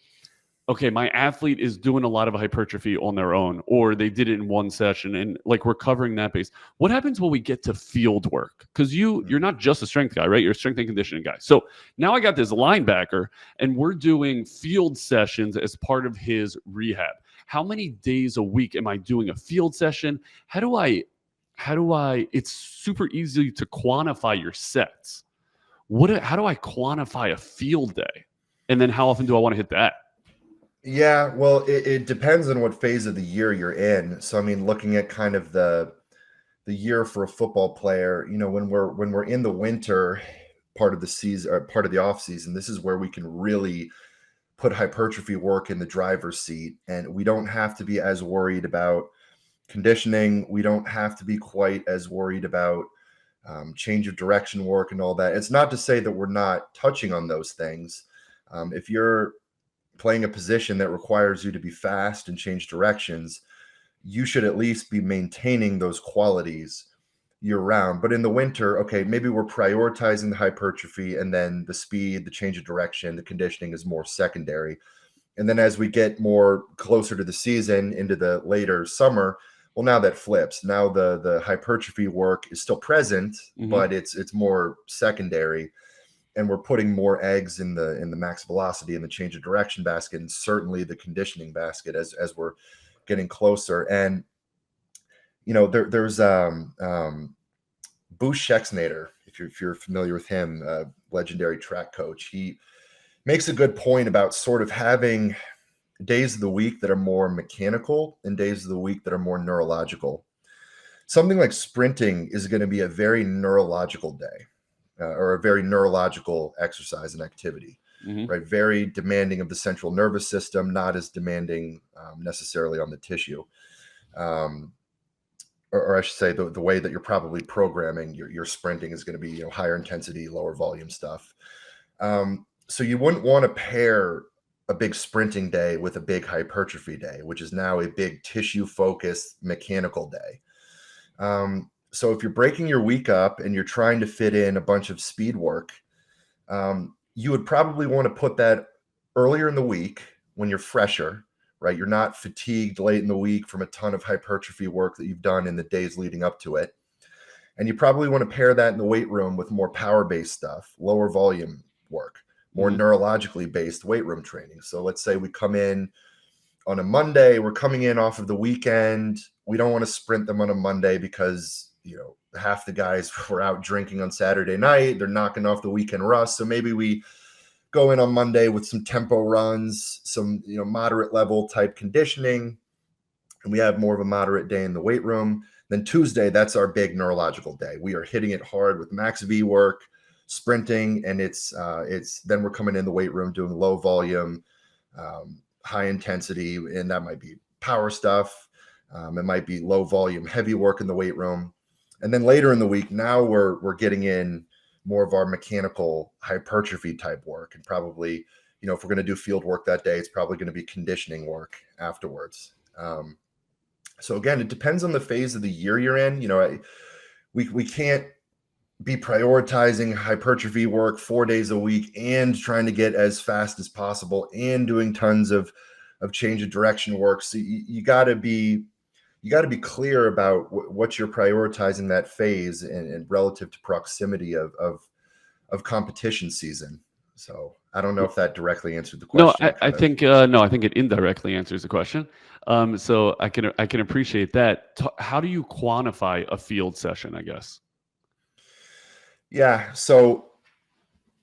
okay, my athlete is doing a lot of hypertrophy on their own, or they did it in one session, and like we're covering that base. What happens when we get to field work? Because you're not just a strength guy, right? You're a strength and conditioning guy. So now I got this linebacker, and we're doing field sessions as part of his rehab. How many days a week am I doing a field session? How do I, it's super easy to quantify your sets. How do I quantify a field day? And then how often do I want to hit that? Yeah, well, it depends on what phase of the year you're in. So, I mean, looking at kind of the year for a football player, when we're in the winter part of the season, or part of the off season, this is where we can really put hypertrophy work in the driver's seat, and we don't have to be as worried about conditioning. We don't have to be quite as worried about change of direction work and all that. It's not to say that we're not touching on those things. If you're playing a position that requires you to be fast and change directions, you should at least be maintaining those qualities year round. But in the winter, okay, maybe we're prioritizing the hypertrophy, and then the speed, the change of direction, the conditioning is more secondary. And then as we get more closer to the season, into the later summer, well, now that flips. Now the hypertrophy work is still present, but it's more secondary. And we're putting more eggs in the max velocity and the change of direction basket, and certainly the conditioning basket as we're getting closer. And there's Bruce Schexnayder, if you're familiar with him, legendary track coach. He makes a good point about sort of having days of the week that are more mechanical and days of the week that are more neurological. Something like sprinting is going to be a very neurological day. Or a very neurological exercise and activity. right? Very demanding of the central nervous system, not as demanding necessarily on the tissue. Or I should say the way that you're probably programming your sprinting is going to be, you know, higher intensity, lower volume stuff. So you wouldn't want to pair a big sprinting day with a big hypertrophy day, which is now a big tissue focused mechanical day. So if you're breaking your week up and you're trying to fit in a bunch of speed work, you would probably want to put that earlier in the week when you're fresher, right? You're not fatigued late in the week from a ton of hypertrophy work that you've done in the days leading up to it. And you probably want to pair that in the weight room with more power-based stuff, lower volume work, more neurologically based weight room training. So let's say we come in on a Monday, we're coming in off of the weekend. We don't want to sprint them on a Monday because, you know, half the guys were out drinking on Saturday night. They're knocking off the weekend rust. So maybe we go in on Monday with some tempo runs, some, you know, moderate level type conditioning, and we have more of a moderate day in the weight room. Then Tuesday, that's our big neurological day. We are hitting it hard with max V work, sprinting, and it's then we're coming in the weight room doing low volume, high intensity, and that might be power stuff. It might be low volume, heavy work in the weight room. And then later in the week, now we're getting in more of our mechanical hypertrophy type work, and probably, you know, if we're going to do field work that day, it's probably going to be conditioning work afterwards. So again, it depends on the phase of the year you're in. You know, we can't be prioritizing hypertrophy work 4 days a week and trying to get as fast as possible and doing tons of change of direction work. So you got to be clear about what you're prioritizing that phase and relative to proximity of competition season. So I don't know if that directly answered the question. No, I think it indirectly answers the question. So I can appreciate that. How do you quantify a field session, I guess? Yeah, so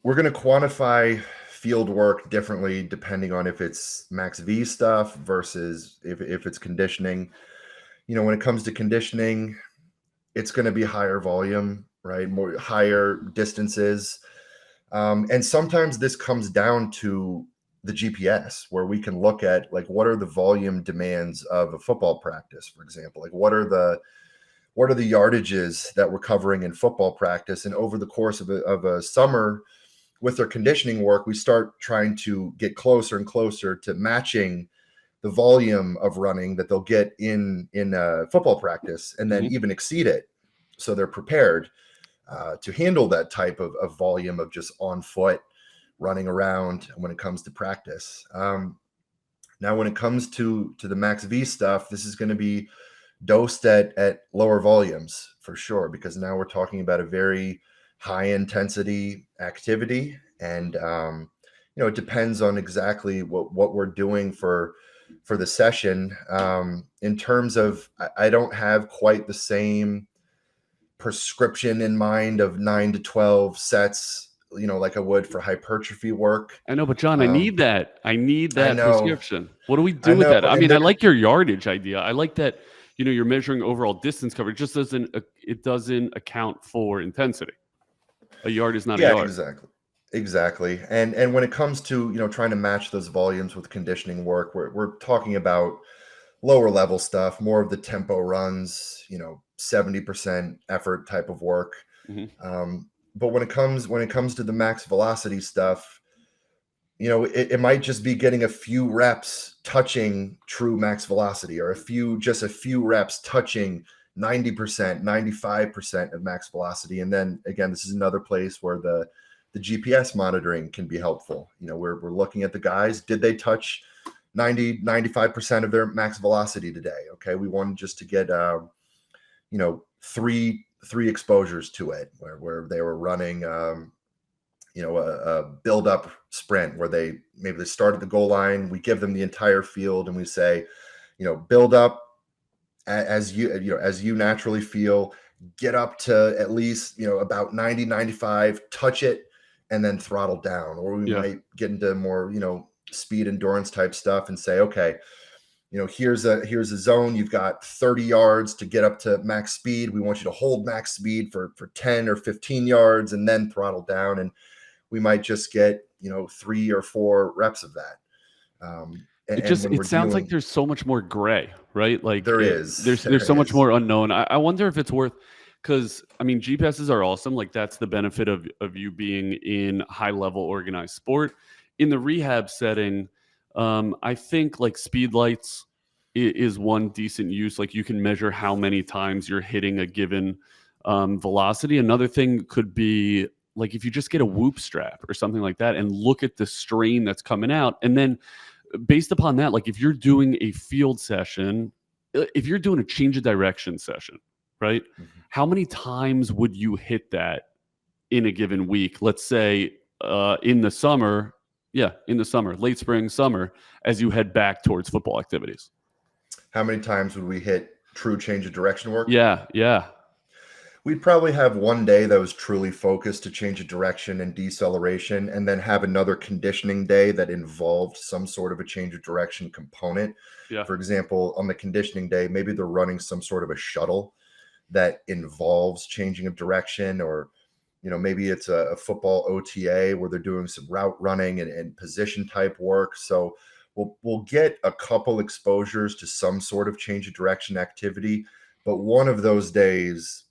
we're going to quantify field work differently depending on if it's max V stuff versus if it's conditioning. You know, when it comes to conditioning, it's going to be higher volume, right? More higher distances. And sometimes this comes down to the GPS, where we can look at, like, what are the volume demands of a football practice, for example? Like, what are the yardages that we're covering in football practice? And over the course of a summer with their conditioning work, we start trying to get closer and closer to matching the volume of running that they'll get in football practice, and then even exceed it. So they're prepared to handle that type of volume of just on foot running around when it comes to practice. Now, when it comes to the max V stuff, this is going to be dosed at lower volumes for sure, because now we're talking about a very high intensity activity. And, you know, it depends on exactly what we're doing for the session. In terms of, I don't have quite the same prescription in mind of 9 to 12 sets, you know, like I would for hypertrophy work. I know, but John, I need that. I need that prescription. What do we do with that? I mean, I like your yardage idea. I like that, you know, you're measuring overall distance coverage. It just doesn't account for intensity. A yard is not a yard. Exactly. And when it comes to, you know, trying to match those volumes with conditioning work, we're talking about lower level stuff, more of the tempo runs, you know, 70% effort type of work. But when it comes to the max velocity stuff, you know, it might just be getting a few reps touching true max velocity, or a few reps touching 90%, 95% of max velocity. And then again, this is another place where the GPS monitoring can be helpful. You know, we're looking at the guys. Did they touch 90, 95% of their max velocity today? Okay, we wanted just to get, you know, three exposures to it, where they were running, you know, a build up sprint where they start at the goal line. We give them the entire field and we say, you know, build up as you naturally feel, get up to at least, you know, about 90, 95, touch it, and then throttle down. Or we might get into more, you know, speed endurance type stuff and say, okay, you know, here's a zone. You've got 30 yards to get up to max speed. We want you to hold max speed for 10 or 15 yards and then throttle down. And we might just get, 3 or 4 reps of that. And when It we're sounds like dealing, there's so much more gray, right? Like there there's so much is. more unknown. I wonder if it's worth, because I mean GPSs are awesome. Like that's the benefit of you being in high level organized sport. In the rehab setting, I think like speed lights is one decent use. Like you can measure how many times you're hitting a given velocity. Another thing could be like if you just get a whoop strap or something like that and look at the strain that's coming out, and then based upon that, like if you're doing a field session, if you're doing a change of direction session, right? Mhm. How many times would you hit that in a given week? Let's say in the summer, late spring, summer, as you head back towards football activities. How many times would we hit true change of direction work? Yeah. We'd probably have one day that was truly focused to change of direction and deceleration, and then have another conditioning day that involved some sort of a change of direction component. Yeah. For example, on the conditioning day, maybe they're running some sort of a shuttle that involves changing of direction, or maybe it's a football OTA where they're doing some route running and position type work. So we'll get a couple exposures to some sort of change of direction activity, but one of those days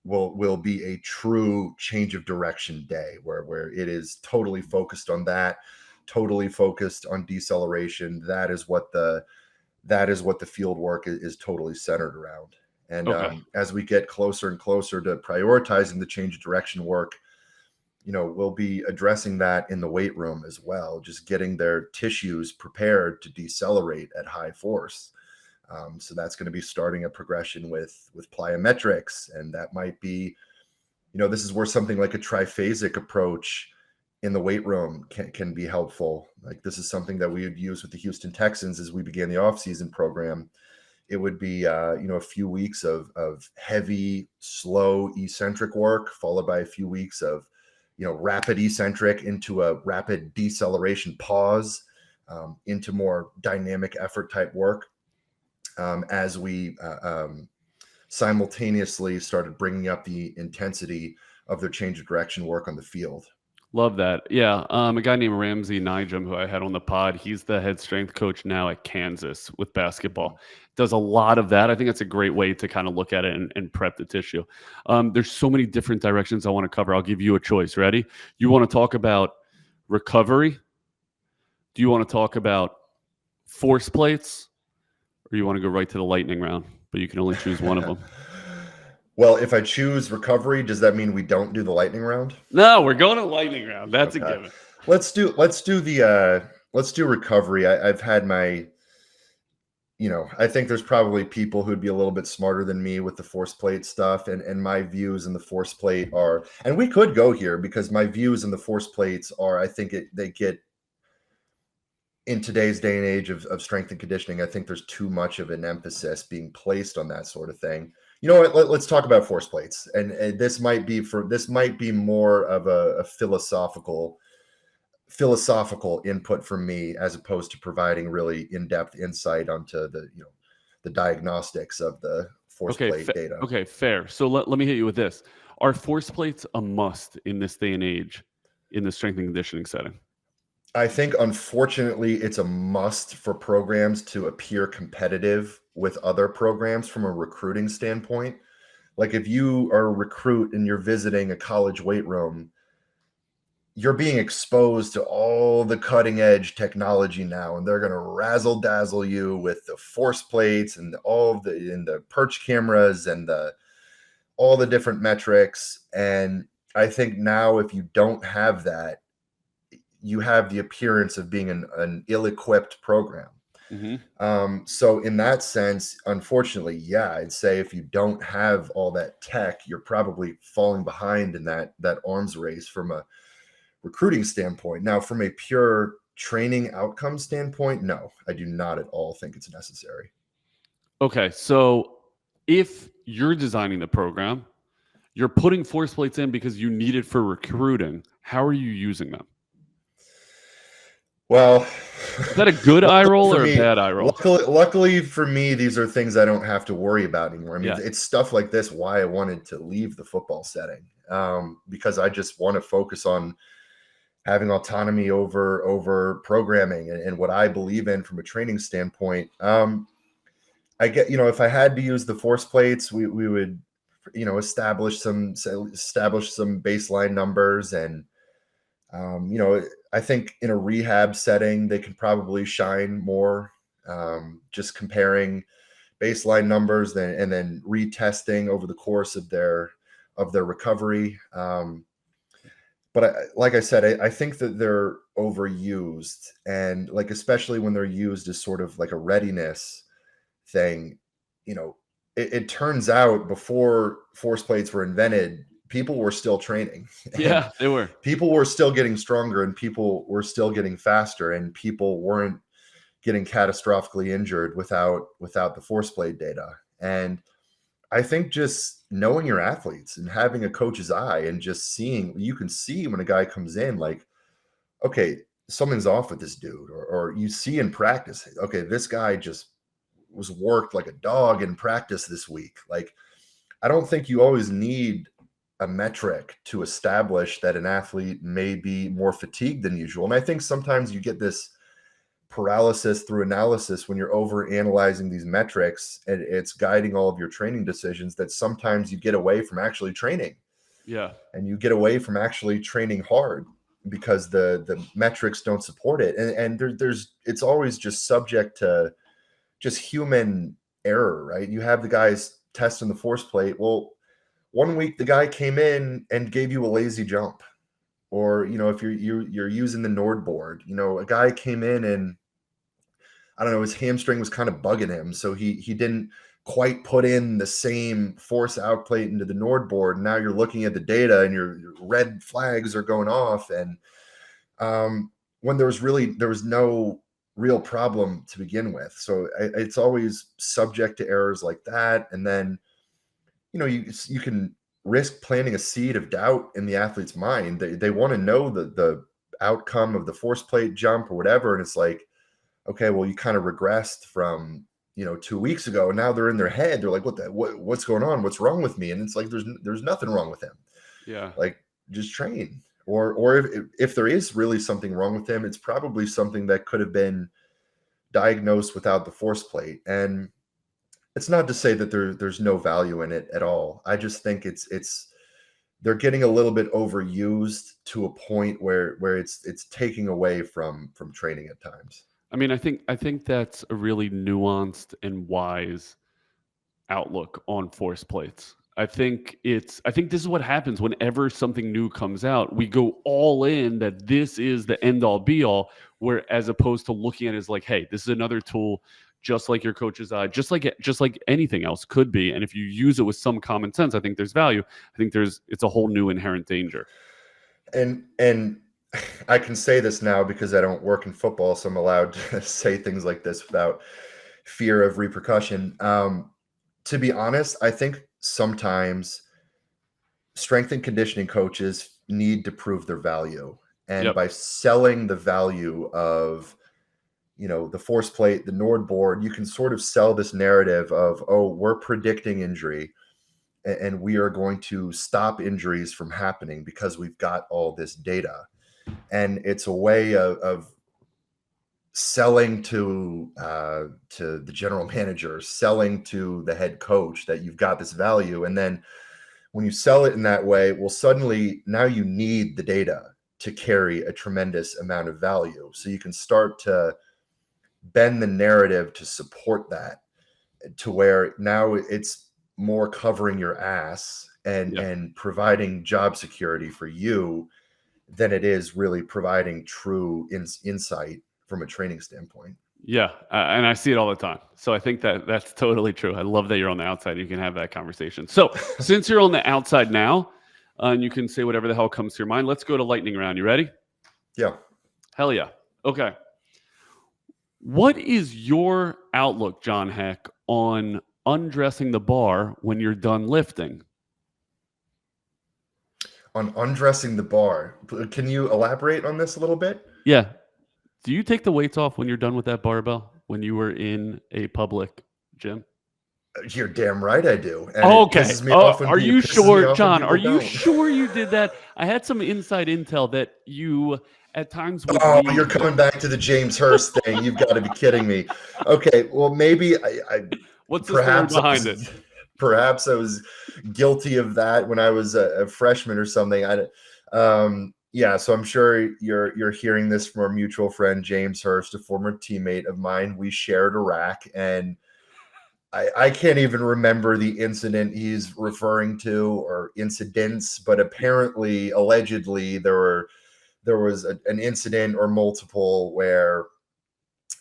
will be a true change of direction day where it is totally focused on that, totally focused on deceleration. That is what the field work is totally centered around. And Okay. as we get closer and closer to prioritizing the change of direction work, we'll be addressing that in the weight room as well, just getting their tissues prepared to decelerate at high force. So that's going to be starting a progression with plyometrics, and that might be, this is where something like a triphasic approach in the weight room can be helpful. Like this is something that we would use with the Houston Texans as we began the off-season program. It would be a few weeks of heavy, slow eccentric work, followed by a few weeks of rapid eccentric into a rapid deceleration pause, into more dynamic effort type work. As we simultaneously started bringing up the intensity of their change of direction work on the field. Love that. Yeah. A guy named Ramsey Nijum, who I had on the pod, he's the head strength coach now at Kansas with basketball. Does a lot of that. I think it's a great way to kind of look at it and prep the tissue. There's so many different directions I want to cover. I'll give you a choice. Ready? You want to talk about recovery? Do you want to talk about force plates? Or you want to go right to the lightning round? But you can only choose one of them. Well, if I choose recovery, does that mean we don't do the lightning round? No, we're going to lightning round. That's okay. A given. Let's do recovery. I've had my, I think there's probably people who'd be a little bit smarter than me with the force plate stuff, and my views in the force plate are, and we could go here because my views in the force plates are, I think they get, in today's day and age of strength and conditioning, I think there's too much of an emphasis being placed on that sort of thing. You know what? Let's talk about force plates, and this might be more of a philosophical input from me, as opposed to providing really in-depth insight onto the diagnostics of the force plate data. Okay, fair. So let me hit you with this: are force plates a must in this day and age in the strength and conditioning setting? I think, unfortunately, it's a must for programs to appear competitive with other programs from a recruiting standpoint. Like if you are a recruit and you're visiting a college weight room, you're being exposed to all the cutting edge technology now, and they're going to razzle dazzle you with the force plates and the perch cameras and all the different metrics. And I think now, if you don't have that, you have the appearance of being an ill-equipped program. Mm-hmm. So in that sense, unfortunately, yeah, I'd say if you don't have all that tech, you're probably falling behind in that arms race from a recruiting standpoint. Now, from a pure training outcome standpoint, no, I do not at all think it's necessary. Okay, so if you're designing the program, you're putting force plates in because you need it for recruiting. How are you using them? Well, is that a good eye roll or a bad eye roll? Luckily for me, these are things I don't have to worry about anymore. I mean, It's stuff like this why I wanted to leave the football setting, because I just want to focus on having autonomy over programming and what I believe in from a training standpoint. I get, if I had to use the force plates, we would, establish some baseline numbers. And, I think in a rehab setting, they could probably shine more, just comparing baseline numbers and then retesting over the course of their recovery. But like I said, I think that they're overused, and like, especially when they're used as sort of like a readiness thing, it turns out before force plates were invented, people were still training, and Yeah, they were. people were still getting stronger, and people were still getting faster, and people weren't getting catastrophically injured without the force plate data. And I think just knowing your athletes and having a coach's eye and just seeing, you can see when a guy comes in, like, okay, something's off with this dude, or you see in practice, okay, this guy just was worked like a dog in practice this week. Like, I don't think you always need a metric to establish that an athlete may be more fatigued than usual. And I think sometimes you get this paralysis through analysis when you're over analyzing these metrics, and it's guiding all of your training decisions, that sometimes you get away from actually training. Yeah. And you get away from actually training hard because the metrics don't support it. And there's it's always just subject to just human error, right? You have the guys testing the force plate. Well, one week the guy came in and gave you a lazy jump. Or, if you're using the Nord board, a guy came in and, I don't know, his hamstring was kind of bugging him, so he didn't quite put in the same force outplate into the Nord board. Now you're looking at the data and your red flags are going off. And when there was no real problem to begin with. So it's always subject to errors like that. And then, you can risk planting a seed of doubt in the athlete's mind. They want to know the outcome of the force plate jump or whatever. And it's like, okay, well, you kind of regressed from, 2 weeks ago. And now they're in their head. They're like, what's going on? What's wrong with me? And it's like, there's nothing wrong with him. Yeah. Like, just train. Or if there is really something wrong with him, it's probably something that could have been diagnosed without the force plate. And it's not to say that there's no value in it at all. I just think it's they're getting a little bit overused to a point where it's taking away from training at times. I mean, I think that's a really nuanced and wise outlook on force plates. I think this is what happens whenever something new comes out. We go all in that this is the end all be all, where as opposed to looking at it as like, hey, this is another tool, just like your coach's eye, just like anything else could be. And if you use it with some common sense, I think there's value. I think it's a whole new inherent danger. And I can say this now because I don't work in football, so I'm allowed to say things like this without fear of repercussion. To be honest, I think sometimes strength and conditioning coaches need to prove their value. And Yep. by selling the value of, the force plate, the Nord board, you can sort of sell this narrative of, oh, we're predicting injury and we are going to stop injuries from happening because we've got all this data. And it's a way of selling to the general manager, selling to the head coach that you've got this value. And then when you sell it in that way, well, suddenly now you need the data to carry a tremendous amount of value. So you can start to bend the narrative to support that, to where now it's more covering your ass and providing job security for you than it is really providing true insight from a training standpoint. Yeah, and I see it all the time. So I think that's totally true. I love that you're on the outside. You can have that conversation. So since you're on the outside now, and you can say whatever the hell comes to your mind, let's go to lightning round. You ready? Yeah. Hell yeah. Okay. What is your outlook, Jon Heck, on undressing the bar when you're done lifting? On undressing the bar, can you elaborate on this a little bit? Yeah. Do you take the weights off when you're done with that barbell when you were in a public gym? You're damn right I do. And Okay. it pisses me off when Are you pisses me sure, off when John? people Are you don't. sure you did that? I had some inside intel that you at times would Oh, leave. you're coming back to the James Hurst thing. You've got to be kidding me. Okay, well, maybe I What's the story perhaps behind it? perhaps I was guilty of that when I was a freshman or something. Yeah, so I'm sure you're hearing this from our mutual friend James Hurst, a former teammate of mine. We shared a rack, and I can't even remember the incident he's referring to or incidents, but apparently, allegedly, there was an incident or multiple where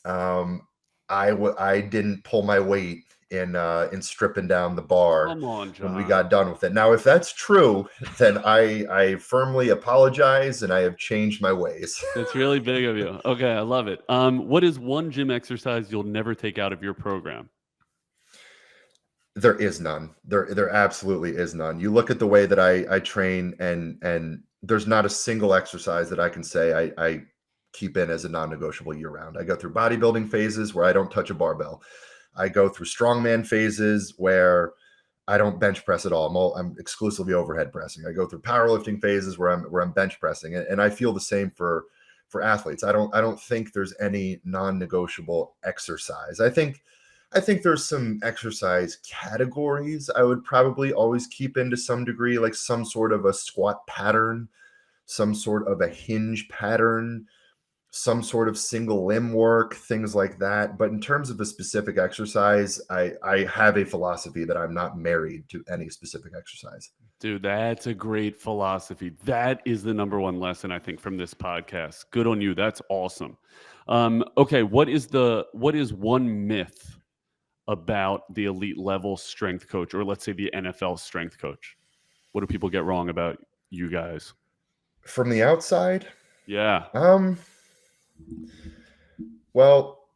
I didn't pull my weight in stripping down the bar Come on, when we John. got done with it. Now, if that's true, then I firmly apologize and I have changed my ways. That's really big of you. Okay, I love it. What is one gym exercise you'll never take out of your program? There is none. There absolutely is none. You look at the way that I train, and there's not a single exercise that I can say I keep in as a non-negotiable year round. I go through bodybuilding phases where I don't touch a barbell. I go through strongman phases where I don't bench press at all. I'm exclusively overhead pressing. I go through powerlifting phases where I'm bench pressing, and I feel the same for athletes. I don't think there's any non-negotiable exercise. I think there's some exercise categories I would probably always keep in to some degree, like some sort of a squat pattern, some sort of a hinge pattern, some sort of single limb work, things like that. But in terms of a specific exercise, I have a philosophy that I'm not married to any specific exercise. Dude, that's a great philosophy. That is the number one lesson, I think, from this podcast. Good on you. That's awesome. Okay, what is one myth about the elite level strength coach, or let's say the NFL strength coach? What do people get wrong about you guys? From the outside? Yeah. Well,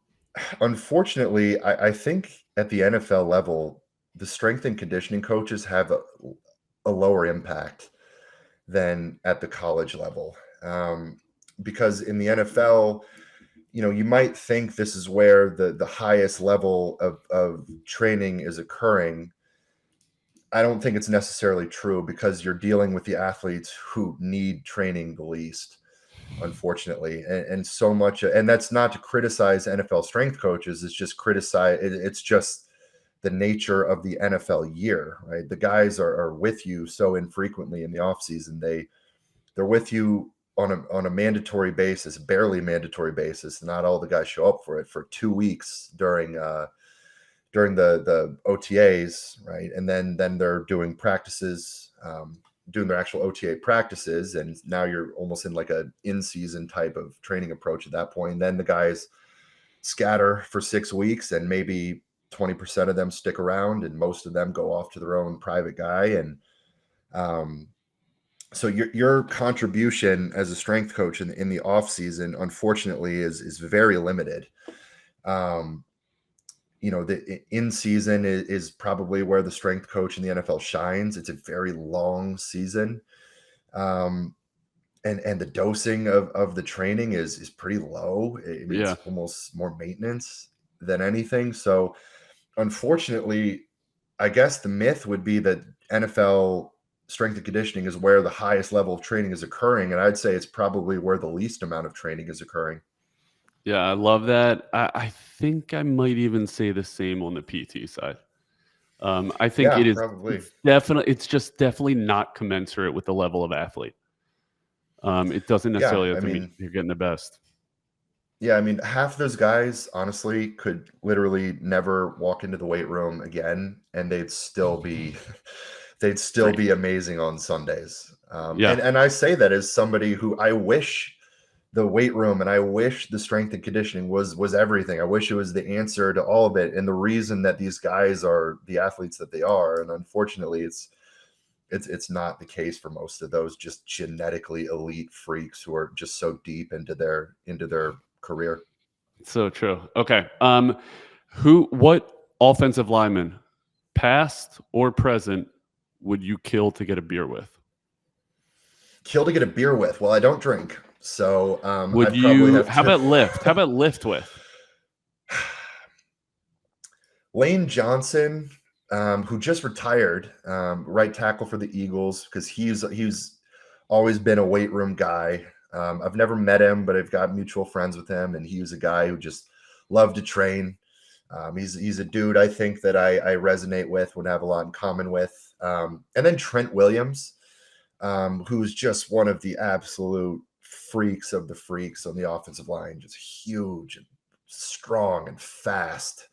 unfortunately, I think at the NFL level, the strength and conditioning coaches have a lower impact than at the college level. Because in the NFL, you might think this is where the highest level of training is occurring. I don't think it's necessarily true because you're dealing with the athletes who need training the least, unfortunately. And so much, and that's not to criticize NFL strength coaches. It's just the nature of the NFL year, right? The guys are with you so infrequently in the offseason. They're with you on a mandatory basis, barely mandatory basis. Not all the guys show up for 2 weeks during the OTAs, right? And then they're doing practices, doing their actual OTA practices, and now you're almost in like a in-season type of training approach at that point. And then the guys scatter for 6 weeks, and maybe 20% of them stick around, and most of them go off to their own private guy. And so your contribution as a strength coach in the off season, unfortunately, is very limited. The in season is probably where the strength coach in the NFL shines. It's a very long season. And the dosing of the training is pretty low. It's almost more maintenance than anything. So unfortunately, I guess the myth would be that NFL strength and conditioning is where the highest level of training is occurring. And I'd say it's probably where the least amount of training is occurring. Yeah, I love that. I think I might even say the same on the PT side. I think it is probably. It's just definitely not commensurate with the level of athlete. It doesn't necessarily have to mean you're getting the best. Yeah, I mean, half those guys, honestly, could literally never walk into the weight room again, and they'd still be amazing on Sundays. And I say that as somebody who I wish the weight room and I wish the strength and conditioning was everything. I wish it was the answer to all of it, and the reason that these guys are the athletes that they are. And unfortunately, it's not the case for most of those just genetically elite freaks who are just so deep into their career. So true. Okay. What offensive lineman, past or present, would you kill to get a beer with? Kill to get a beer with? Well, I don't drink. So would you how about lift? How about lift with? Lane Johnson who just retired, right tackle for the Eagles, because he's always been a weight room guy. I've never met him, but I've got mutual friends with him, and he was a guy who just loved to train. He's a dude I think that I resonate with, would have a lot in common with. And then Trent Williams, who's just one of the absolute freaks of the freaks on the offensive line, just huge and strong and fast.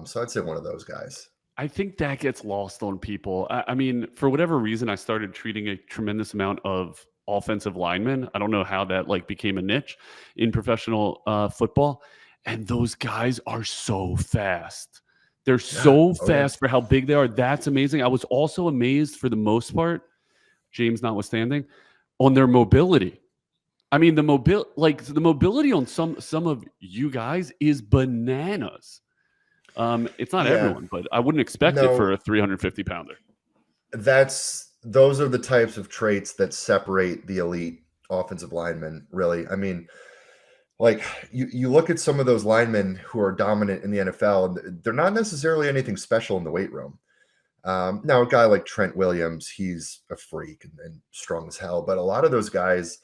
So I'd say one of those guys. I think that gets lost on people. I mean, for whatever reason, I started treating a tremendous amount of offensive linemen. I don't know how that like became a niche in professional football. And those guys are so fast. They're so fast for how big they are. That's amazing. I was also amazed for the most part, James notwithstanding, on their mobility. I mean, the mobility on some of you guys is bananas. It's not everyone, but I wouldn't expect it for a 350 pounder. Those are the types of traits that separate the elite offensive linemen, really. I mean, like you look at some of those linemen who are dominant in the NFL, and they're not necessarily anything special in the weight room. Now, a guy like Trent Williams, he's a freak and strong as hell. But a lot of those guys,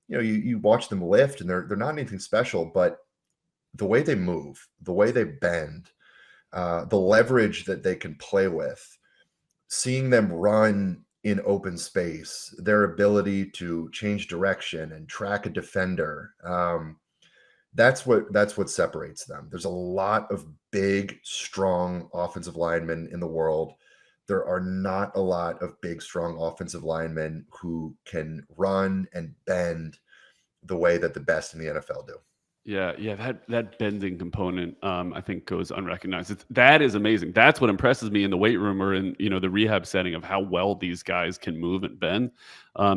you watch them lift, and they're not anything special. But the way they move, the way they bend, the leverage that they can play with, seeing them run in open space, their ability to change direction and track a defender, that's what separates them. There's a lot of big, strong offensive linemen in the world. There are not a lot of big, strong offensive linemen who can run and bend the way that the best in the NFL do. Yeah, that bending component, I think, goes unrecognized. That is amazing. That's what impresses me in the weight room or in the rehab setting of how well these guys can move and bend.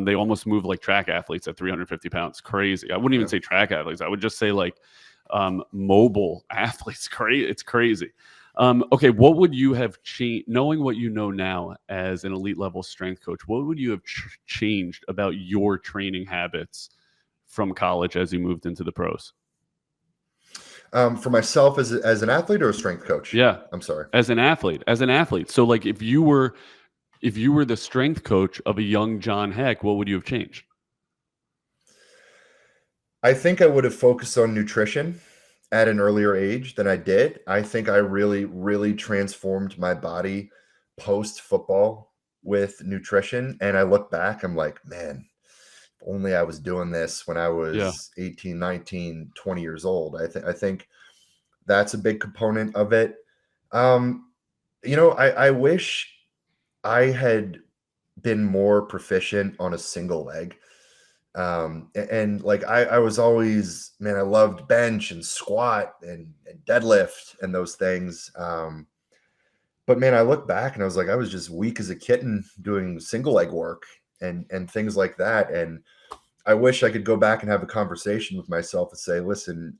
They almost move like track athletes at 350 pounds. Crazy. I wouldn't even say track athletes. I would just say like mobile athletes. It's crazy. Okay, what would you have changed, knowing what you know now as an elite level strength coach? What would you have changed about your training habits from college as you moved into the pros? For myself as an athlete or a strength coach? Yeah. I'm sorry. As an athlete. So like if you were the strength coach of a young Jon Heck, what would you have changed? I think I would have focused on nutrition at an earlier age than I did. I think I really, really transformed my body post football with nutrition. And I look back, I'm like, man, only I was doing this when I was 18, 19, 20 years old. I think that's a big component of it. I wish I had been more proficient on a single leg. And like I was always, man, I loved bench and squat and deadlift and those things. But man, I look back and I was like, I was just weak as a kitten doing single leg work and things like that. And I wish I could go back and have a conversation with myself and say, listen,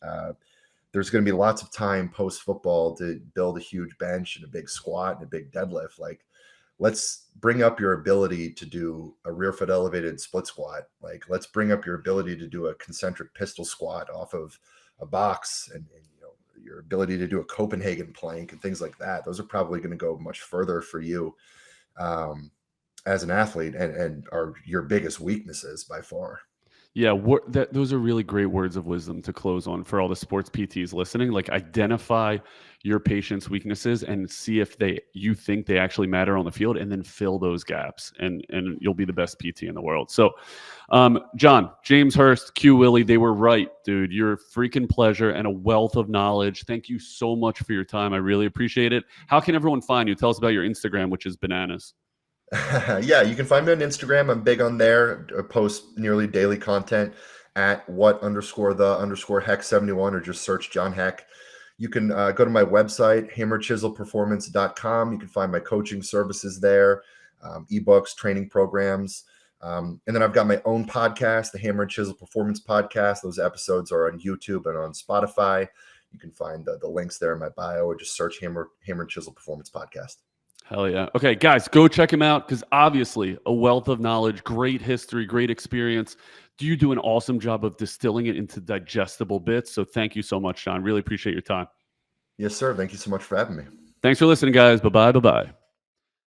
there's going to be lots of time post football to build a huge bench and a big squat and a big deadlift. Like, let's bring up your ability to do a rear foot elevated split squat. Like, let's bring up your ability to do a concentric pistol squat off of a box and your ability to do a Copenhagen plank and things like that. Those are probably going to go much further for you as an athlete and are your biggest weaknesses by far. Yeah, those are really great words of wisdom to close on for all the sports PTs listening. Like, identify your patient's weaknesses and see if you think they actually matter on the field, and then fill those gaps, and you'll be the best PT in the world. So, John, James Hurst, Q Willie, they were right, dude. You're a freaking pleasure and a wealth of knowledge. Thank you so much for your time. I really appreciate it. How can everyone find you? Tell us about your Instagram, which is bananas. Yeah, you can find me on Instagram. I'm big on there. I post nearly daily content at @what_the_Heck71, or just search Jon Heck. You can go to my website, hammerchiselperformance.com. You can find my coaching services there, ebooks, training programs. And then I've got my own podcast, the Hammer and Chisel Performance Podcast. Those episodes are on YouTube and on Spotify. You can find the links there in my bio, or just search Hammer and Chisel Performance Podcast. Hell yeah. Okay, guys, go check him out, because obviously a wealth of knowledge, great history, great experience. You do an awesome job of distilling it into digestible bits. So thank you so much, John. Really appreciate your time. Yes, sir. Thank you so much for having me. Thanks for listening, guys. Bye-bye. Bye-bye.